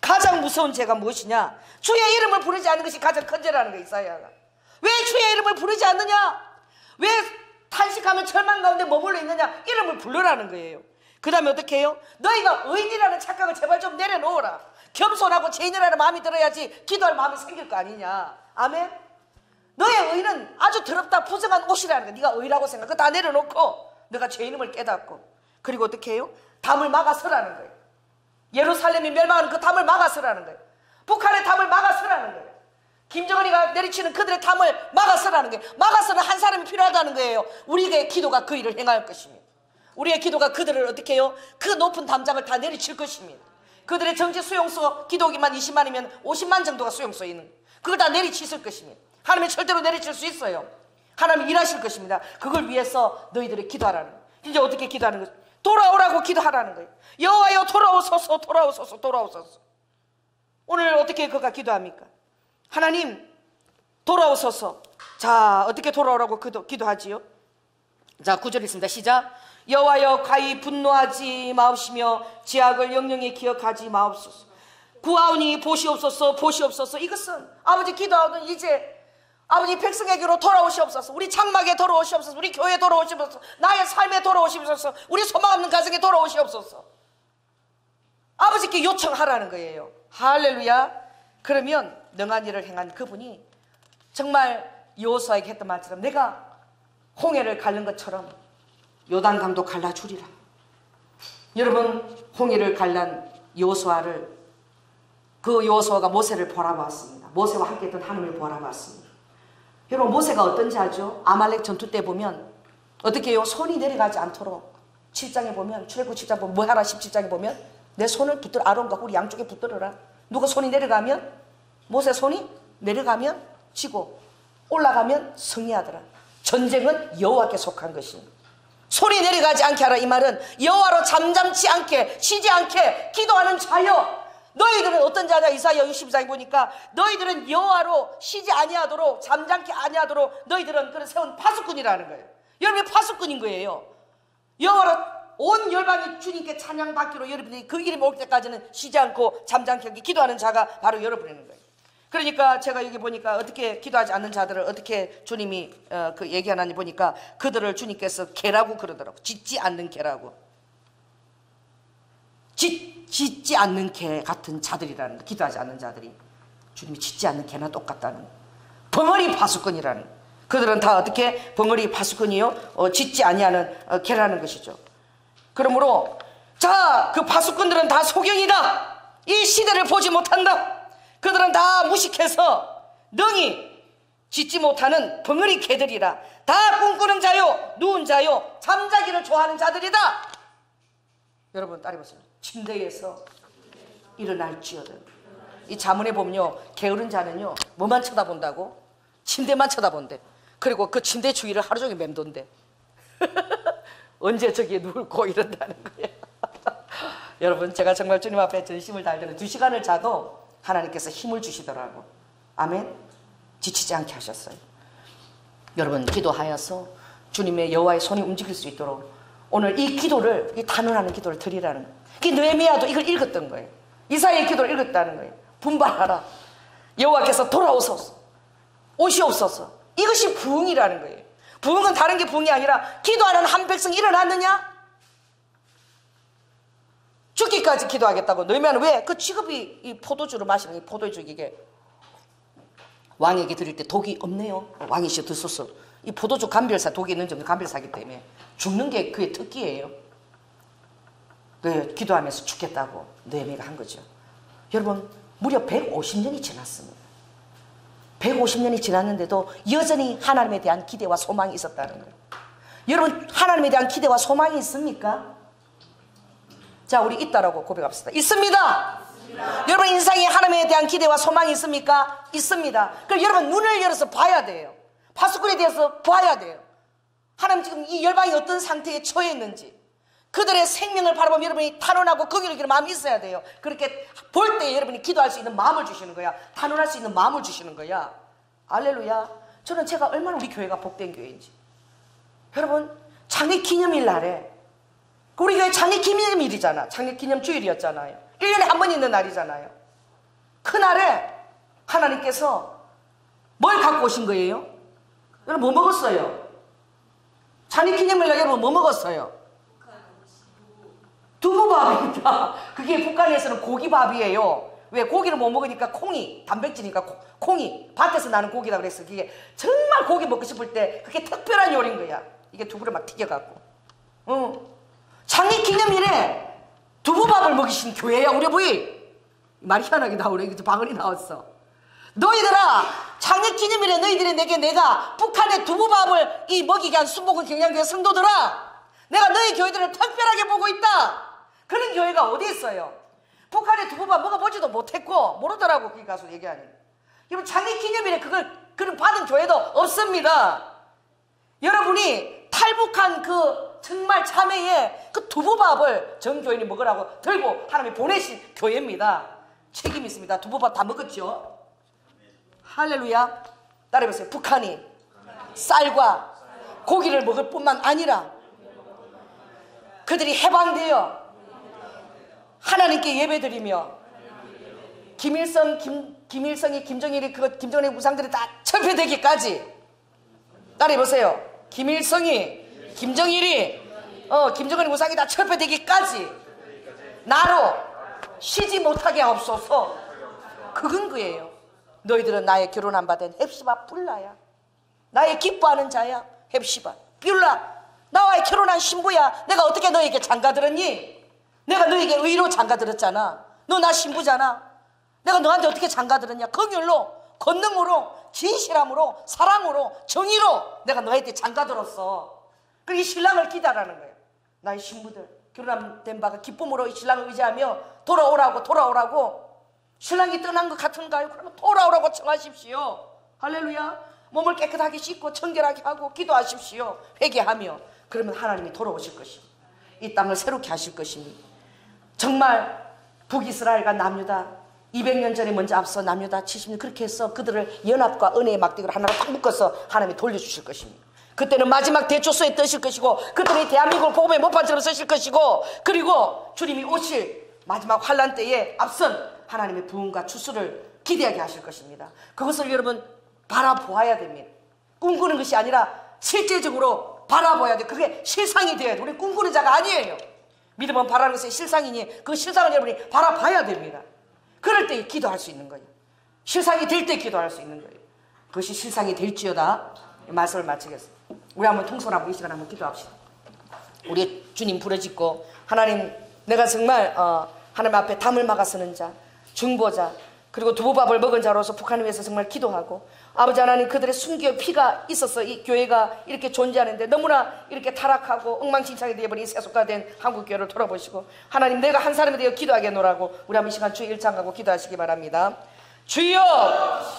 S1: 가장 무서운 죄가 무엇이냐? 주의 이름을 부르지 않는 것이 가장 큰 죄라는 거. 이사야가 왜 주의 이름을 부르지 않느냐? 왜 탄식하면 절망 가운데 머물러 있느냐? 이름을 부르라는 거예요. 그 다음에 어떻게 해요? 너희가 의인이라는 착각을 제발 좀 내려놓으라. 겸손하고 죄인이라는 마음이 들어야지 기도할 마음이 생길 거 아니냐. 아멘. 너의 의는 아주 더럽다 부정한 옷이라는 거야. 네가 의라고 생각. 그거 다 내려놓고 너가 죄인임을 깨닫고 그리고 어떻게 해요? 담을 막아서라는 거예요. 예루살렘이 멸망하는 그 담을 막아서라는 거예요. 북한의 담을 막아서라는 거예요. 김정은이가 내리치는 그들의 담을 막아서라는 거예요. 막아서는 한 사람이 필요하다는 거예요. 우리의 기도가 그 일을 행할 것입니다. 우리의 기도가 그들을 어떻게 해요? 그 높은 담장을 다 내리칠 것입니다. 그들의 정지 수용소 기도기만 20만이면 50만 정도가 수용소에 있는 거예요. 그걸 다 내리치실 것입니다. 하나님이 절대로 내리칠 수 있어요. 하나님이 일하실 것입니다. 그걸 위해서 너희들이 기도하라는 거예요. 이제 어떻게 기도하는 거예요? 돌아오라고 기도하라는 거예요. 여호와여 돌아오소서 돌아오소서 돌아오소서. 오늘 어떻게 그가 기도합니까? 하나님 돌아오소서. 자 어떻게 돌아오라고 기도하지요? 자 9절 있습니다. 시작. 여호와여 가히 분노하지 마옵시며 죄악을 영영히 기억하지 마옵소서. 구하오니 보시옵소서 보시옵소서. 이것은 아버지 기도하던 이제 아버지 백성에게로 돌아오시옵소서. 우리 장막에 돌아오시옵소서. 우리 교회에 돌아오시옵소서. 나의 삶에 돌아오시옵소서. 우리 소망 없는 가정에 돌아오시옵소서. 아버지께 요청하라는 거예요. 할렐루야. 그러면 능한 일을 행한 그분이 정말 여호수아에게 했던 말처럼 내가 홍해를 갈른 것처럼 요단강도 갈라주리라. 여러분 홍해를 갈란 여호수아를 그 여호수아가 모세를 보아봤습니다. 모세와 함께 했던 하나님을 보아봤습니다. 여러분 모세가 어떤지 알죠? 아말렉 전투 때 보면 어떻게 해요? 손이 내려가지 않도록 7장에 보면 출애굽 7장 보면 뭐하라 17장에 보면 내 손을 붙들어 아론과 홀이 양쪽에 붙들어라. 누가 손이 내려가면 모세 손이 내려가면 지고 올라가면 승리하더라. 전쟁은 여호와께 속한 것입니다. 손이 내려가지 않게 하라. 이 말은 여호와로 잠잠치 않게 쉬지 않게 기도하는 자여 너희들은 어떤 자냐? 이사야 64장 보니까 너희들은 여호와로 쉬지 아니하도록 잠잠케 아니하도록 너희들은 그런 세운 파수꾼이라는 거예요. 여러분이 파수꾼인 거예요. 여호와로 온 열방이 주님께 찬양받기로 여러분이 그 이름이 올 때까지는 쉬지 않고 잠잠케 기도하는 자가 바로 여러분인 거예요. 그러니까 제가 여기 보니까 어떻게 기도하지 않는 자들을 어떻게 주님이 그 얘기하나니 보니까 그들을 주님께서 개라고 그러더라고. 짖지 않는 개라고. 짖지 않는 개 같은 자들이라는, 기도하지 않는 자들이 주님이 짖지 않는 개나 똑같다는, 벙어리 파수꾼이라는, 그들은 다 어떻게 벙어리 파수꾼이요? 짖지 아니하는 개라는 것이죠. 그러므로 자, 그 파수꾼들은 다 소경이다. 이 시대를 보지 못한다. 그들은 다 무식해서 능히 짖지 못하는 벙어리 개들이라. 다 꿈꾸는 자요, 누운 자요, 잠자기를 좋아하는 자들이다. 여러분 따라해 보세요. 침대에서 일어날지어든. 이 자문에 보면요, 게으른 자는요 뭐만 쳐다본다고? 침대만 쳐다본대. 그리고 그 침대 주위를 하루 종일 맴돈대. 언제 저기에 누울고 이런다는 거예요. 여러분, 제가 정말 주님 앞에 전심을 다할 때는 2시간을 자도 하나님께서 힘을 주시더라고. 아멘. 지치지 않게 하셨어요. 여러분, 기도하여서 주님의 여호와의 손이 움직일 수 있도록 오늘 이 기도를, 이 단언하는 기도를 드리라는 거예요. 느헤미야도 이걸 읽었던 거예요. 이사야의 기도를 읽었다는 거예요. 분발하라. 여호와께서 돌아오소서. 오시옵소서. 이것이 부흥이라는 거예요. 부흥은 다른 게 부흥이 아니라 기도하는 한 백성이 일어났느냐? 죽기까지 기도하겠다고. 너희는 왜? 그 직업이 이 포도주를 마시는, 이 포도주 이게 왕에게 드릴 때 독이 없네요. 왕이시여 드소서. 이 포도주 감별사, 독이 있는지 없는지 감별사기 때문에 죽는 게 그의 특기예요. 그 기도하면서 죽겠다고 느헤미야가 한 거죠. 여러분, 무려 150년이 지났습니다. 150년이 지났는데도 여전히 하나님에 대한 기대와 소망이 있었다는 거예요. 여러분, 하나님에 대한 기대와 소망이 있습니까? 자, 우리 있다라고 고백합시다. 있습니다. 여러분, 인생에 하나님에 대한 기대와 소망이 있습니까? 있습니다. 그럼 여러분, 눈을 열어서 봐야 돼요. 파수꾼에 대해서 봐야 돼요. 하나님 지금 이 열방이 어떤 상태에 처해 있는지, 그들의 생명을 바라보면 여러분이 탄원하고 긍휼을 기는 마음이 있어야 돼요. 그렇게 볼 때 여러분이 기도할 수 있는 마음을 주시는 거야. 탄원할 수 있는 마음을 주시는 거야. 할렐루야. 저는 제가 얼마나 우리 교회가 복된 교회인지. 여러분, 창립기념일 날에, 우리 교회 창립기념일이잖아. 창립기념주일이었잖아요. 1년에 한 번 있는 날이잖아요. 그날에 하나님께서 뭘 갖고 오신 거예요? 여러분, 뭐 먹었어요? 창립기념일 날 여러분 뭐 먹었어요? 두부밥입니다. 그게 북한에서는 고기밥이에요. 왜? 고기를 못 먹으니까 콩이, 단백질이니까 콩이, 밭에서 나는 고기다 그랬어. 그게 정말 고기 먹고 싶을 때 그게 특별한 요리인 거야. 이게 두부를 막 튀겨갖고. 창립기념일에 두부밥을 먹이신 교회야, 우리 부이. 말이 희한하게 나오네. 이거 방언이 나왔어. 너희들아, 창립기념일에 너희들이 내가 북한의 두부밥을 먹이게 한 순복음 경량교회 성도들아, 내가 너희 교회들을 특별하게 보고 있다. 그런 교회가 어디 있어요? 북한의 두부밥 먹어보지도 못했고 모르더라고. 거기 가서 얘기하니. 여러분, 창립기념일에 그걸 받은 교회도 없습니다. 여러분이 탈북한 그 정말 참회에 그 두부밥을 전 교인이 먹으라고 들고 하나님이 보내신 교회입니다. 책임이 있습니다. 두부밥 다 먹었죠? 할렐루야. 따라해보세요. 북한이 쌀과 고기를 먹을 뿐만 아니라 그들이 해방되어 하나님께 예배드리며 김일성이 김정일이 김정일의 우상들이 다 철폐되기까지. 따라해보세요. 김일성이 김정일이 김정은의 우상이 다 철폐되기까지 나로 쉬지 못하게 하옵소서. 그건 그예요. 너희들은 나의 결혼 안 받은 헵시바 뿔라야. 나의 기뻐하는 자야. 헵시바 뿔라. 나와의 결혼한 신부야. 내가 어떻게 너에게 장가들었니? 내가 너에게 의로 장가들었잖아. 너 나 신부잖아. 내가 너한테 어떻게 장가들었냐? 긍휼로, 권능으로, 진실함으로, 사랑으로, 정의로 내가 너한테 장가들었어. 그리고 이 신랑을 기다라는 거예요. 나의 신부들, 결혼된 바가 기쁨으로 이 신랑을 의지하며 돌아오라고. 신랑이 떠난 것 같은가요? 그러면 돌아오라고 청하십시오. 할렐루야. 몸을 깨끗하게 씻고 청결하게 하고 기도하십시오. 회개하며. 그러면 하나님이 돌아오실 것입니다. 이 땅을 새롭게 하실 것입니다. 정말 북이스라엘과 남유다 200년 전에 먼저 앞서 남유다 70년 그렇게 해서 그들을 연합과 은혜의 막대기로 하나로 딱 묶어서 하나님이 돌려주실 것입니다. 그때는 마지막 대초소에 뜨실 것이고 그들이 대한민국을 복음의 못판처럼 쓰실 것이고 그리고 주님이 오실 마지막 환란 때에 앞선 하나님의 부흥과 추수를 기대하게 하실 것입니다. 그것을 여러분 바라보아야 됩니다. 꿈꾸는 것이 아니라 실제적으로 바라봐야 돼. 그게 실상이 돼야 돼. 우리 꿈꾸는 자가 아니에요. 믿음은 바라는 것이 실상이니 그 실상을 여러분이 바라봐야 됩니다. 그럴 때 기도할 수 있는 거예요. 실상이 될 때 기도할 수 있는 거예요. 그것이 실상이 될지어다. 말씀을 마치겠습니다. 우리 한번 통솔하고 이 시간 한번 기도합시다. 우리 주님 부르짖고 하나님 내가 정말 하나님 앞에 담을 막아 서는 자 중보자 그리고 두부밥을 먹은 자로서 북한을 위해서 정말 기도하고 아버지 하나님 그들의 순교의 피가 있어서 이 교회가 이렇게 존재하는데 너무나 이렇게 타락하고 엉망진창이 되어버린 이 세속화된 한국교회를 돌아보시고 하나님 내가 한 사람에 대해 기도하겠노라고 우리 한번 시간 주의 일창하고 기도하시기 바랍니다. 주여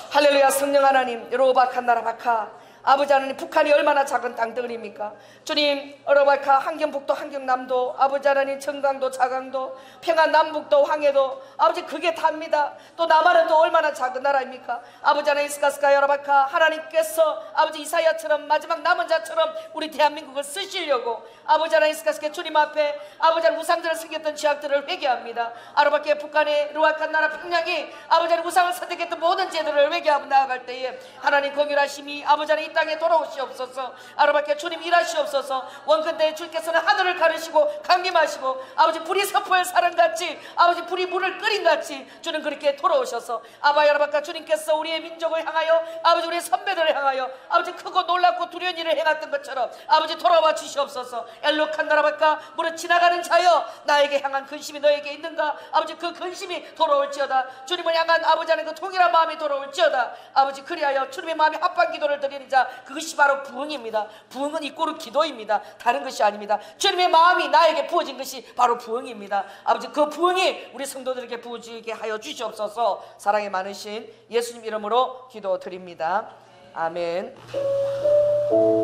S1: 할렐루야. 성령 하나님 로바칸나라바카 아버지 하나님 북한이 얼마나 작은 땅덩어리입니까? 주님 어로바카 한경북도 한경남도 아버지 하나님 청강도 자강도 평안남북도 황해도 아버지 그게 답니다. 또 남한은 또 얼마나 작은 나라입니까? 아버지 하나님 스카스카 여로바카 하나님께서 아버지 이사야처럼 마지막 남은 자처럼 우리 대한민국을 쓰시려고 아버지 하나님 스카스카 주님 앞에 아버지 하나님 우상들을 섬겼던 죄악들을 회개합니다. 아로바케 북한의 루아칸 나라 평양이 아버지 하나님 우상을 선택했던 모든 죄들을 회개하고 나아갈 때에 하나님 공유하심이 아버지 하나님 이 땅에 돌아오시옵소서. 아로바케 주님 일하시옵소서. 원컨대 주께서는 하늘을 가르시고 강림하시고 아버지 불이 섭포의 사랑같이 아버지 불이 물을 끓인같이 주는 그렇게 돌아오셔서 아바 야라바카 주님께서 우리의 민족을 향하여 아버지 우리의 선배들을 향하여 아버지 크고 놀랍고 두려운 일을 행했던 것처럼 아버지 돌아와 주시옵소서. 엘로칸나라바카 무릇 지나가는 자여 나에게 향한 근심이 너에게 있는가? 아버지 그 근심이 돌아올지어다. 주님을 향한 아버지 하는 그 통일한 마음이 돌아올지어다. 아버지 그리하여 주님의 마음에 합한 기도를 드리는 자 그것이 바로 부흥입니다. 부흥은 이꼬르 기도입니다. 다른 것이 아닙니다. 주님의 마음이 나에게 부어진 것이 바로 부흥입니다. 아버지 그 부흥이 우리 성도들에게 부어지게 하여 주시옵소서. 사랑이 많으신 예수님 이름으로 기도드립니다. 아멘.
S2: 누가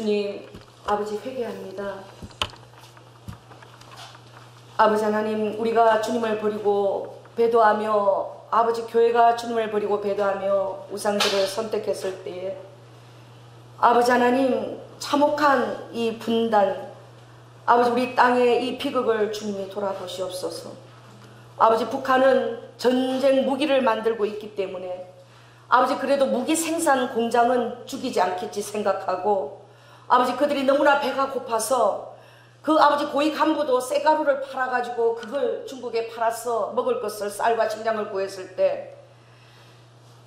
S1: 주님, 아버지 회개합니다. 아버지 하나님, 우리가 주님을 버리고 배도하며 아버지 교회가 주님을 버리고 배도하며 우상들을 선택했을 때에 아버지 하나님 참혹한 이 분단, 아버지 우리 땅의 이 비극을 주님이 돌아보시옵소서. 아버지 북한은 전쟁 무기를 만들고 있기 때문에 아버지 그래도 무기 생산 공장은 죽이지 않겠지 생각하고 아버지 그들이 너무나 배가 고파서 그 아버지 고위 간부도 쇠가루를 팔아가지고 그걸 중국에 팔아서 먹을 것을 쌀과 식량을 구했을 때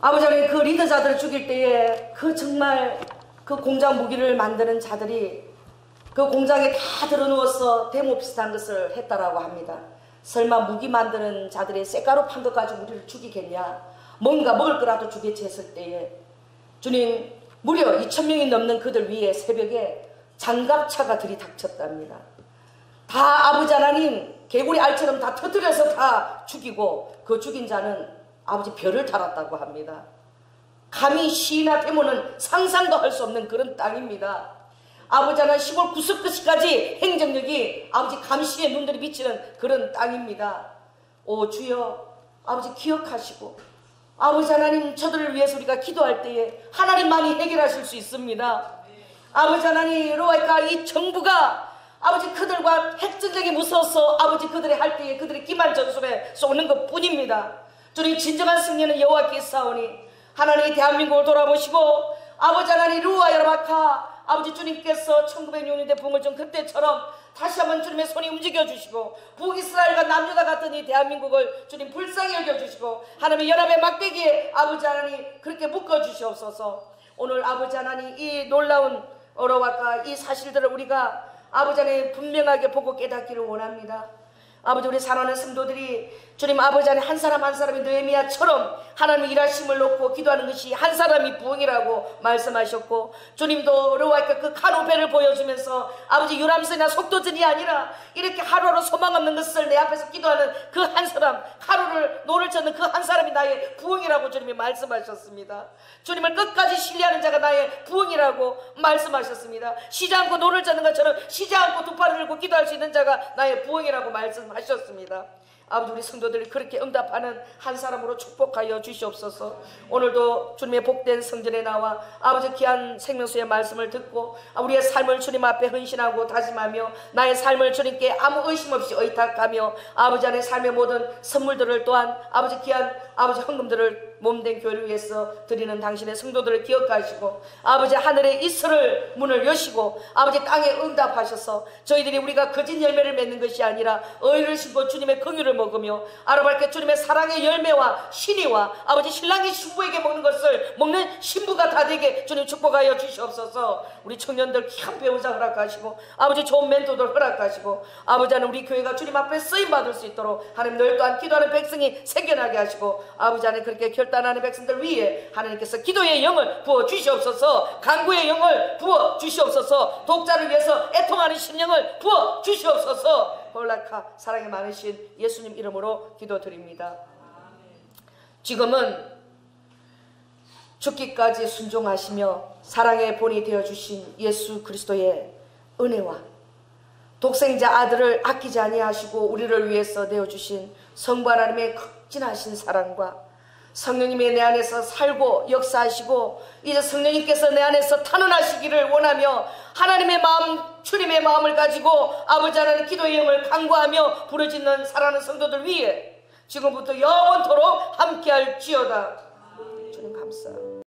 S1: 아버지 하나님 그 리더자들을 죽일 때에 그 정말 그 공장 무기를 만드는 자들이 그 공장에 다 들어누워서 데모 비슷한 것을 했다라고 합니다. 설마 무기 만드는 자들이 쇠가루 판 것 가지고 우리를 죽이겠냐, 뭔가 먹을 거라도 주겠지 했을 때에 주님 무려 2,000명이 넘는 그들 위에 새벽에 장갑차가 들이닥쳤답니다. 다 아버지 하나님 개구리 알처럼 다 터뜨려서 다 죽이고 그 죽인 자는 아버지 별을 달았다고 합니다. 감히 시나 데모는 상상도 할 수 없는 그런 땅입니다. 아버지 하나님 시골 구석구석까지 행정력이 아버지 감시의 눈들이 비치는 그런 땅입니다. 오 주여, 아버지 기억하시고 아버지 하나님 저들을 위해서 우리가 기도할 때에 하나님만이 해결하실 수 있습니다. 아버지 하나님 로아이카 이 정부가 아버지 그들과 핵전쟁이 무서워서 아버지 그들이 할 때에 그들이 기만 전술에 쏘는 것 뿐입니다. 주님 진정한 승리는 여호와께 있사오니 하나님 대한민국을 돌아보시고 아버지 하나님 루아야라마카 아버지 주님께서 1906년대 봉을전 그때처럼 다시 한번 주님의 손이 움직여 주시고 북이스라엘과 남유다 같은 이 대한민국을 주님 불쌍히 여겨 주시고 하나님의 연합의 막대기에 아버지 하나님 그렇게 묶어 주시옵소서. 오늘 아버지 하나님 이 놀라운 어로와까 이 사실들을 우리가 아버지 하나님 분명하게 보고 깨닫기를 원합니다. 아버지 우리 사랑하는 성도들이 주님 아버지 안에 한 사람 한 사람이 느헤미야처럼 하나님의 일하심을 놓고 기도하는 것이 한 사람이 부흥이라고 말씀하셨고 주님도 르와이카 그 카누베를 보여주면서 아버지 유람선이나 속도전이 아니라 이렇게 하루하루 소망 없는 것을 내 앞에서 기도하는 그 한 사람 하루를 노를 젓는 그 한 사람이 나의 부흥이라고 주님이 말씀하셨습니다. 주님을 끝까지 신뢰하는 자가 나의 부흥이라고 말씀하셨습니다. 쉬지 않고 노를 젓는 것처럼 쉬지 않고 두 팔을 들고 기도할 수 있는 자가 나의 부흥이라고 말씀하셨습니다. 아버지 우리 성도들이 그렇게 응답하는 한 사람으로 축복하여 주시옵소서. 오늘도 주님의 복된 성전에 나와 아버지 귀한 생명수의 말씀을 듣고 우리의 삶을 주님 앞에 헌신하고 다짐하며 나의 삶을 주님께 아무 의심 없이 의탁하며 아버지 안에 삶의 모든 선물들을 또한 아버지 귀한 아버지 헌금들을 몸된 교회를 위해서 드리는 당신의 성도들을 기억하시고 아버지 하늘의 이슬을 문을 여시고 아버지 땅에 응답하셔서 저희들이 우리가 거짓 열매를 맺는 것이 아니라 의를 심고 주님의 긍휼을 먹으며 아르바르게 주님의 사랑의 열매와 신의와 아버지 신랑이 신부에게 먹는 것을 먹는 신부가 다 되게 주님 축복하여 주시옵소서. 우리 청년들 귀한 배우자 허락하시고 아버지 좋은 멘토들 허락하시고 아버지 하나님 우리 교회가 주님 앞에 쓰임받을 수 있도록 하나님 늘 또한 기도하는 백성이 생겨나게 하시고 아버지 하나님 그렇게 결단하는 백성들 위에 하나님께서 기도의 영을 부어 주시옵소서. 간구의 영을 부어 주시옵소서. 독자를 위해서 애통하는 심령을 부어 주시옵소서. 홀라카 사랑이 많으신 예수님 이름으로 기도드립니다. 지금은 죽기까지 순종하시며 사랑의 본이 되어주신 예수 그리스도의 은혜와 독생자 아들을 아끼지 아니하시고 우리를 위해서 내어주신 성부 하나님의 극진하신 사랑과 성령님이 내 안에서 살고 역사하시고 이제 성령님께서 내 안에서 탄원하시기를 원하며 하나님의 마음 주님의 마음을 가지고 아버지 하나님 기도의 영을 간구하며 부르짖는 사랑하는 성도들 위해 지금부터 영원토록 함께할지어다. 주님 감사합니다.